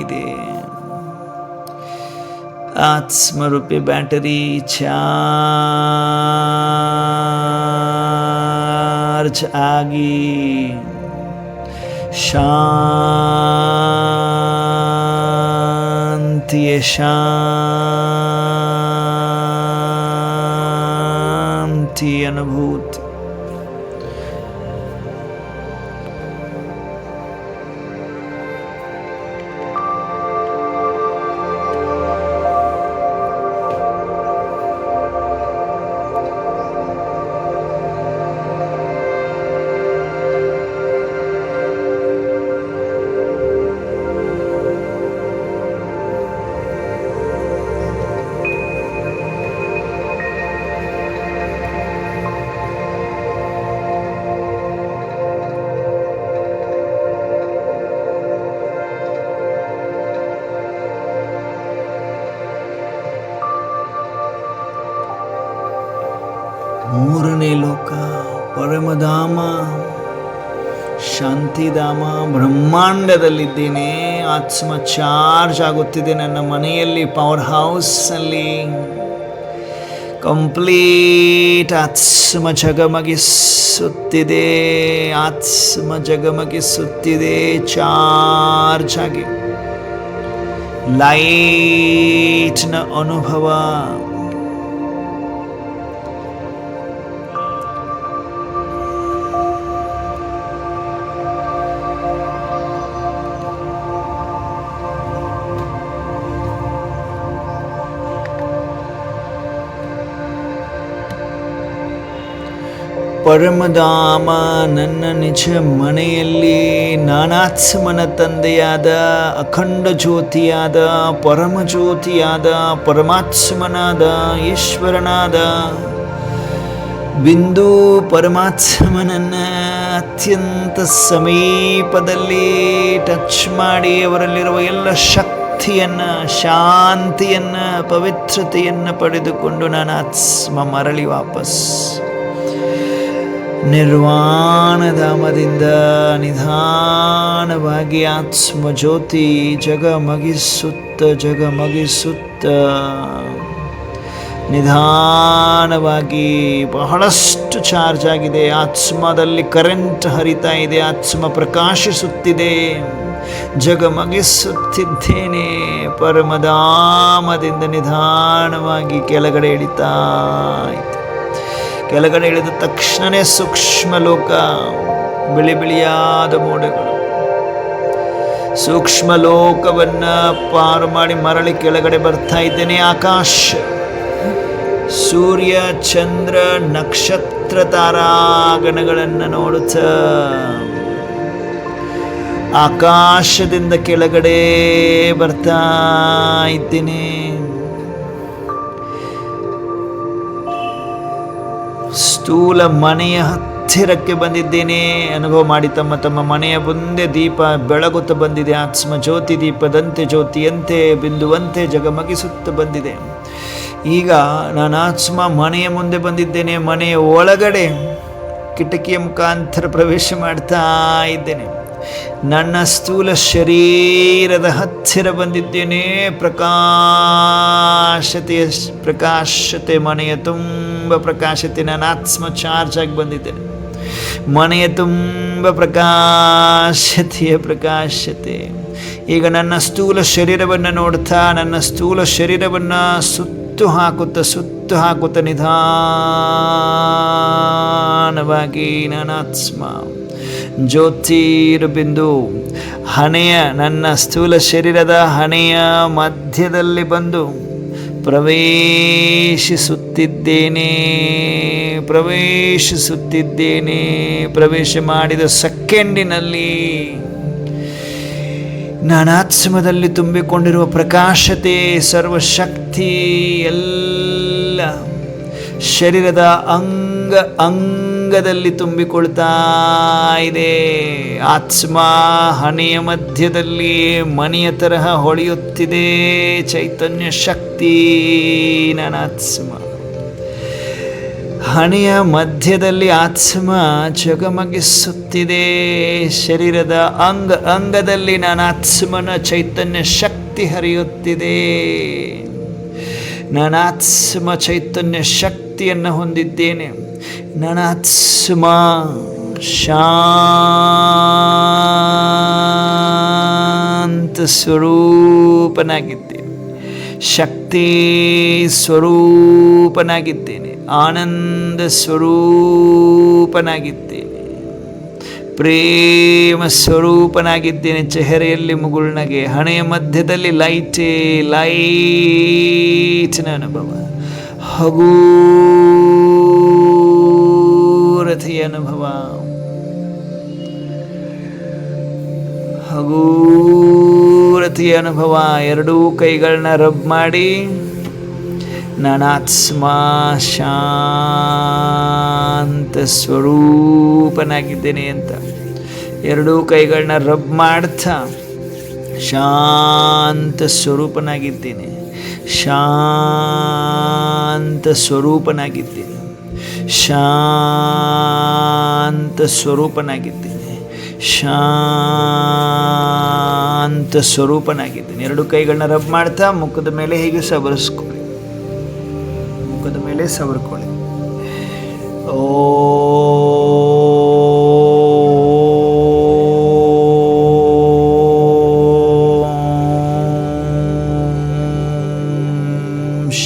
ಇದೆ. ಆತ್ಮರೂಪಿ ಬ್ಯಾಟರಿ ಚಾರ್ಜ್ ಆಗಿ ಶಾಂತಿಯ ಶಾಂತಿ ಅನುಭೂತಿ. ಮೂರನೇ ಲೋಕ ಪರಮಧಾಮ, ಶಾಂತಿಧಾಮ, ಬ್ರಹ್ಮಾಂಡದಲ್ಲಿದ್ದೇನೆ. ಆತ್ಮ ಚಾರ್ಜ್ ಆಗುತ್ತಿದೆ ನನ್ನ ಮನೆಯಲ್ಲಿ, ಪವರ್ ಹೌಸಲ್ಲಿ. ಕಂಪ್ಲೀಟ್ ಆತ್ಮ ಜಗಮಗಿಸುತ್ತಿದೆ, ಆತ್ಮ ಜಗಮಗಿಸುತ್ತಿದೆ ಚಾರ್ಜ್ ಆಗಿ. ಲೈಟ್ನ ಅನುಭವ. ಪರಮಧಾಮ ನನ್ನ ನಿಜ ಮನೆಯಲ್ಲಿ ನಾನಾತ್ಮನ ತಂದೆಯಾದ, ಅಖಂಡ ಜ್ಯೋತಿಯಾದ, ಪರಮಜ್ಯೋತಿಯಾದ, ಪರಮಾತ್ಮನಾದ, ಈಶ್ವರನಾದ ಬಿಂದು ಪರಮಾತ್ಮನನ್ನು ಅತ್ಯಂತ ಸಮೀಪದಲ್ಲಿ ಟಚ್ ಮಾಡಿ ಅವರಲ್ಲಿರುವ ಎಲ್ಲ ಶಕ್ತಿಯನ್ನು, ಶಾಂತಿಯನ್ನು, ಪವಿತ್ರತೆಯನ್ನು ಪಡೆದುಕೊಂಡು ನಾನು ಆತ್ಮ ಮರಳಿ ವಾಪಸ್ ನಿರ್ವಾಣಧಾಮದಿಂದ ನಿಧಾನವಾಗಿ ಆತ್ಮಜ್ಯೋತಿ ಜಗಮಗಿಸುತ್ತ ನಿಧಾನವಾಗಿ ಬಹಳಷ್ಟು ಚಾರ್ಜ್ ಆಗಿದೆ. ಆತ್ಮದಲ್ಲಿ ಕರೆಂಟ್ ಹರಿತಾ ಇದೆ, ಆತ್ಮ ಪ್ರಕಾಶಿಸುತ್ತಿದೆ, ಜಗಮಗಿಸುತ್ತಿದ್ದೇನೆ. ಪರಮಧಾಮದಿಂದ ನಿಧಾನವಾಗಿ ಕೆಳಗಡೆ ಇಳಿತಾ ಇತ್ತು. ಕೆಳಗಡೆ ಇಳಿದ ತಕ್ಷಣವೇ ಸೂಕ್ಷ್ಮ ಲೋಕ, ಬಿಳಿ ಬಿಳಿಯಾದ ಮೋಡಗಳು. ಸೂಕ್ಷ್ಮ ಲೋಕವನ್ನು ಪಾರು ಮಾಡಿ ಮರಳಿ ಕೆಳಗಡೆ ಬರ್ತಾ ಇದ್ದೇನೆ. ಆಕಾಶ, ಸೂರ್ಯ, ಚಂದ್ರ, ನಕ್ಷತ್ರ, ತಾರಾಗಣಗಳನ್ನು ನೋಡುತ್ತಾ ಆಕಾಶದಿಂದ ಕೆಳಗಡೆ ಬರ್ತಾ ಇದ್ದೀನಿ. ಸ್ಥೂಲ ಮನೆಯ ಹತ್ತಿರಕ್ಕೆ ಬಂದಿದ್ದೇನೆ. ಅನುಭವ ಮಾಡಿ ತಮ್ಮ ತಮ್ಮ ಮನೆಯ ಮುಂದೆ ದೀಪ ಬೆಳಗುತ್ತಾ ಬಂದಿದೆ. ಆತ್ಮ ಜ್ಯೋತಿ ದೀಪದಂತೆ, ಜ್ಯೋತಿಯಂತೆ, ಬಿಂದುವಂತೆ ಜಗಮಗಿಸುತ್ತಾ ಬಂದಿದೆ. ಈಗ ನಾನು ಆತ್ಮ ಮನೆಯ ಮುಂದೆ ಬಂದಿದ್ದೇನೆ. ಮನೆಯ ಒಳಗಡೆ ಕಿಟಕಿಯ ಮುಖಾಂತರ ಪ್ರವೇಶ ಮಾಡ್ತಾ ಇದ್ದೇನೆ. ನನ್ನ ಸ್ಥೂಲ ಶರೀರದ ಹತ್ತಿರ ಬಂದಿದ್ದೇನೆ. ಪ್ರಕಾಶತೆ ಮನೆಯ ತುಂಬ ಪ್ರಕಾಶತೆ. ನನ್ನ ಆತ್ಮ ಚಾರ್ಜ್ ಆಗಿ ಬಂದಿದ್ದೇನೆ. ಮನೆಯ ತುಂಬ ಪ್ರಕಾಶತೆ. ಈಗ ನನ್ನ ಸ್ಥೂಲ ಶರೀರವನ್ನು ನೋಡ್ತಾ, ನನ್ನ ಸ್ಥೂಲ ಶರೀರವನ್ನು ಸುತ್ತು ಹಾಕುತ್ತಾ ನಿಧಾನವಾಗಿ ನನ್ನ ಆತ್ಮ ಜ್ಯೋತಿರ್ಬಿಂದು ಹಣೆಯ ನನ್ನ ಸ್ಥೂಲ ಶರೀರದ ಹಣೆಯ ಮಧ್ಯದಲ್ಲಿ ಬಂದು ಪ್ರವೇಶಿಸುತ್ತಿದ್ದೇನೆ. ಪ್ರವೇಶ ಮಾಡಿದ ಸೆಕೆಂಡಿನಲ್ಲಿ ನಾನಾತ್ಮದಲ್ಲಿ ತುಂಬಿಕೊಂಡಿರುವ ಪ್ರಕಾಶತೆ, ಸರ್ವಶಕ್ತಿ ಎಲ್ಲ ಶರೀರದ ಅಂಗದಲ್ಲಿ ತುಂಬಿಕೊಳ್ತಾ ಇದೆ. ಆತ್ಮ ಹಣೆಯ ಮಧ್ಯದಲ್ಲಿ ಮಣಿಯ ತರಹ ಹೊಳೆಯುತ್ತಿದೆ. ಚೈತನ್ಯ ಶಕ್ತಿ ನಾನಾತ್ಮ ಹಣೆಯ ಮಧ್ಯದಲ್ಲಿ ಆತ್ಮ ಜಗಮಗಿಸುತ್ತಿದೆ. ಶರೀರದ ಅಂಗದಲ್ಲಿ ನಾನಾತ್ಮನ ಚೈತನ್ಯ ಶಕ್ತಿ ಹರಿಯುತ್ತಿದೆ. ನಾನಾತ್ಮ ಚೈತನ್ಯ ಶಕ್ತಿಯನ್ನು ಹೊಂದಿದ್ದೇನೆ. ನಾನಾತ್ಮ ಶಾಂತ ಸ್ವರೂಪನಾಗಿದ್ದೇನೆ. ಶಕ್ತಿ ಸ್ವರೂಪನಾಗಿದ್ದೇನೆ. ಆನಂದ ಸ್ವರೂಪನಾಗಿದ್ದೇನೆ. ಪ್ರೇಮ ಸ್ವರೂಪನಾಗಿದ್ದೇನೆ. ಚೆಹರೆಯಲ್ಲಿ ಮುಗುಳ್ನಗೆ, ಹಣೆಯ ಮಧ್ಯದಲ್ಲಿ ಲೈಟಿನ ಅನುಭವ, ಹಗೂರತೆಯ ಅನುಭವ, ಹಗೂರತೆಯ ಅನುಭವ. ಎರಡೂ ಕೈಗಳನ್ನ ರಬ್ ಮಾಡಿ ನಾನಾತ್ಮ ಶಾಂತ ಸ್ವರೂಪನಾಗಿದ್ದೇನೆ ಅಂತ ಎರಡೂ ಕೈಗಳನ್ನ ರಬ್ ಮಾಡ್ತಾ ಶಾಂತ ಸ್ವರೂಪನಾಗಿದ್ದೇನೆ. ಶಾಂತ ಸ್ವರೂಪನಾಗಿದ್ದೇನೆ. ಶಾಂತ ಸ್ವರೂಪನಾಗಿದ್ದೇನೆ. ಶಾಂತ ಸ್ವರೂಪನಾಗಿದ್ದೇನೆ. ಎರಡು ಕೈಗಳನ್ನ ರಬ್ ಮಾಡ್ತಾ ಮುಖದ ಮೇಲೆ ಹೀಗೆ ಸವರಿಸ್ಕೊಳ್ಳಿ. ಮುಖದ ಮೇಲೆ ಸವರ್ಕೊಳ್ಳಿ.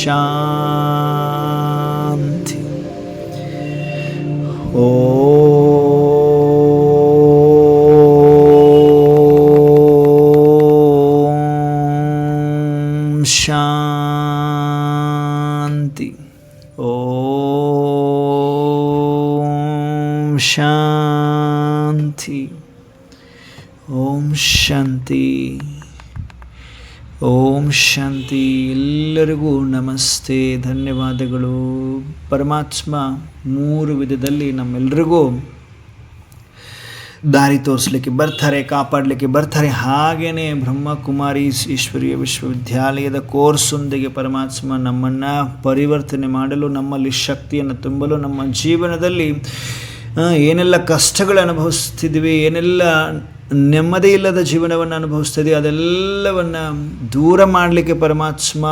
ಶಾಂತಿ. ಶಾಂತಿ. ಓಂ ಶಾಂತಿ. ಓಂ ಶಾಂತಿ. ಓಂ ಶಾಂತಿ. ಎಲ್ಲರಿಗೂ ನಮಸ್ತೆ, ಧನ್ಯವಾದಗಳು. ಪರಮಾತ್ಮ ಮೂರು ವಿಧದಲ್ಲಿ ನಮ್ಮೆಲ್ಲರಿಗೂ ದಾರಿ ತೋರಿಸಲಿಕ್ಕೆ ಬರ್ತಾರೆ, ಕಾಪಾಡಲಿಕ್ಕೆ ಬರ್ತಾರೆ. ಹಾಗೆಯೇ ಬ್ರಹ್ಮಕುಮಾರಿ ಈಶ್ವರೀಯ ವಿಶ್ವವಿದ್ಯಾಲಯದ ಕೋರ್ಸೊಂದಿಗೆ ಪರಮಾತ್ಮ ನಮ್ಮನ್ನು ಪರಿವರ್ತನೆ ಮಾಡಲು, ನಮ್ಮಲ್ಲಿ ಶಕ್ತಿಯನ್ನು ತುಂಬಲು, ನಮ್ಮ ಜೀವನದಲ್ಲಿ ಏನೆಲ್ಲ ಕಷ್ಟಗಳು ಅನುಭವಿಸ್ತಿದ್ವಿ, ಏನೆಲ್ಲ ನೆಮ್ಮದಿ ಇಲ್ಲದ ಜೀವನವನ್ನು ಅನುಭವಿಸ್ತಿದ್ವಿ, ಅದೆಲ್ಲವನ್ನು ದೂರ ಮಾಡಲಿಕ್ಕೆ ಪರಮಾತ್ಮ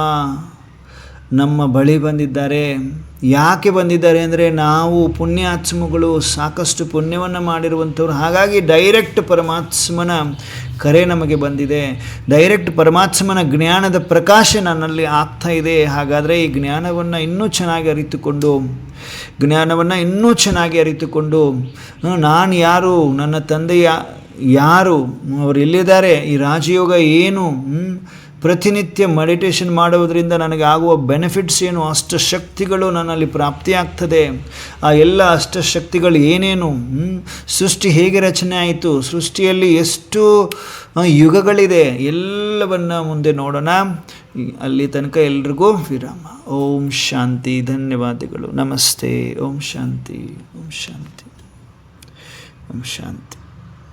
ನಮ್ಮ ಬಳಿ ಬಂದಿದ್ದಾರೆ. ಯಾಕೆ ಬಂದಿದ್ದಾರೆ ಅಂದರೆ ನಾವು ಪುಣ್ಯಾತ್ಮಗಳು, ಸಾಕಷ್ಟು ಪುಣ್ಯವನ್ನು ಮಾಡಿರುವಂಥವ್ರು. ಹಾಗಾಗಿ ಡೈರೆಕ್ಟ್ ಪರಮಾತ್ಮನ ಕರೆ ನಮಗೆ ಬಂದಿದೆ. ಡೈರೆಕ್ಟ್ ಪರಮಾತ್ಮನ ಜ್ಞಾನದ ಪ್ರಕಾಶ ನನ್ನಲ್ಲಿ ಆಗ್ತಾ ಇದೆ. ಹಾಗಾದರೆ ಈ ಜ್ಞಾನವನ್ನು ಇನ್ನೂ ಚೆನ್ನಾಗಿ ಅರಿತುಕೊಂಡು ನಾನು ಯಾರು, ನನ್ನ ತಂದೆ ಯಾರು, ಅವರು ಎಲ್ಲಿದ್ದಾರೆ, ಈ ರಾಜಯೋಗ ಏನು, ಪ್ರತಿನಿತ್ಯ ಮೆಡಿಟೇಷನ್ ಮಾಡುವುದರಿಂದ ನನಗೆ ಆಗುವ ಬೆನಿಫಿಟ್ಸ್ ಏನು, ಅಷ್ಟಶಕ್ತಿಗಳು ನನ್ನಲ್ಲಿ ಪ್ರಾಪ್ತಿಯಾಗ್ತದೆ, ಆ ಎಲ್ಲ ಅಷ್ಟಶಕ್ತಿಗಳು ಏನೇನು, ಸೃಷ್ಟಿ ಹೇಗೆ ರಚನೆ ಆಯಿತು, ಸೃಷ್ಟಿಯಲ್ಲಿ ಎಷ್ಟು ಯುಗಗಳಿದೆ, ಎಲ್ಲವನ್ನು ಮುಂದೆ ನೋಡೋಣ. ಅಲ್ಲಿ ತನಕ ಎಲ್ರಿಗೂ ವಿರಾಮ. ಓಂ ಶಾಂತಿ. ಧನ್ಯವಾದಗಳು. ನಮಸ್ತೆ. ಓಂ ಶಾಂತಿ. ಓಂ ಶಾಂತಿ. ಓಂ ಶಾಂತಿ.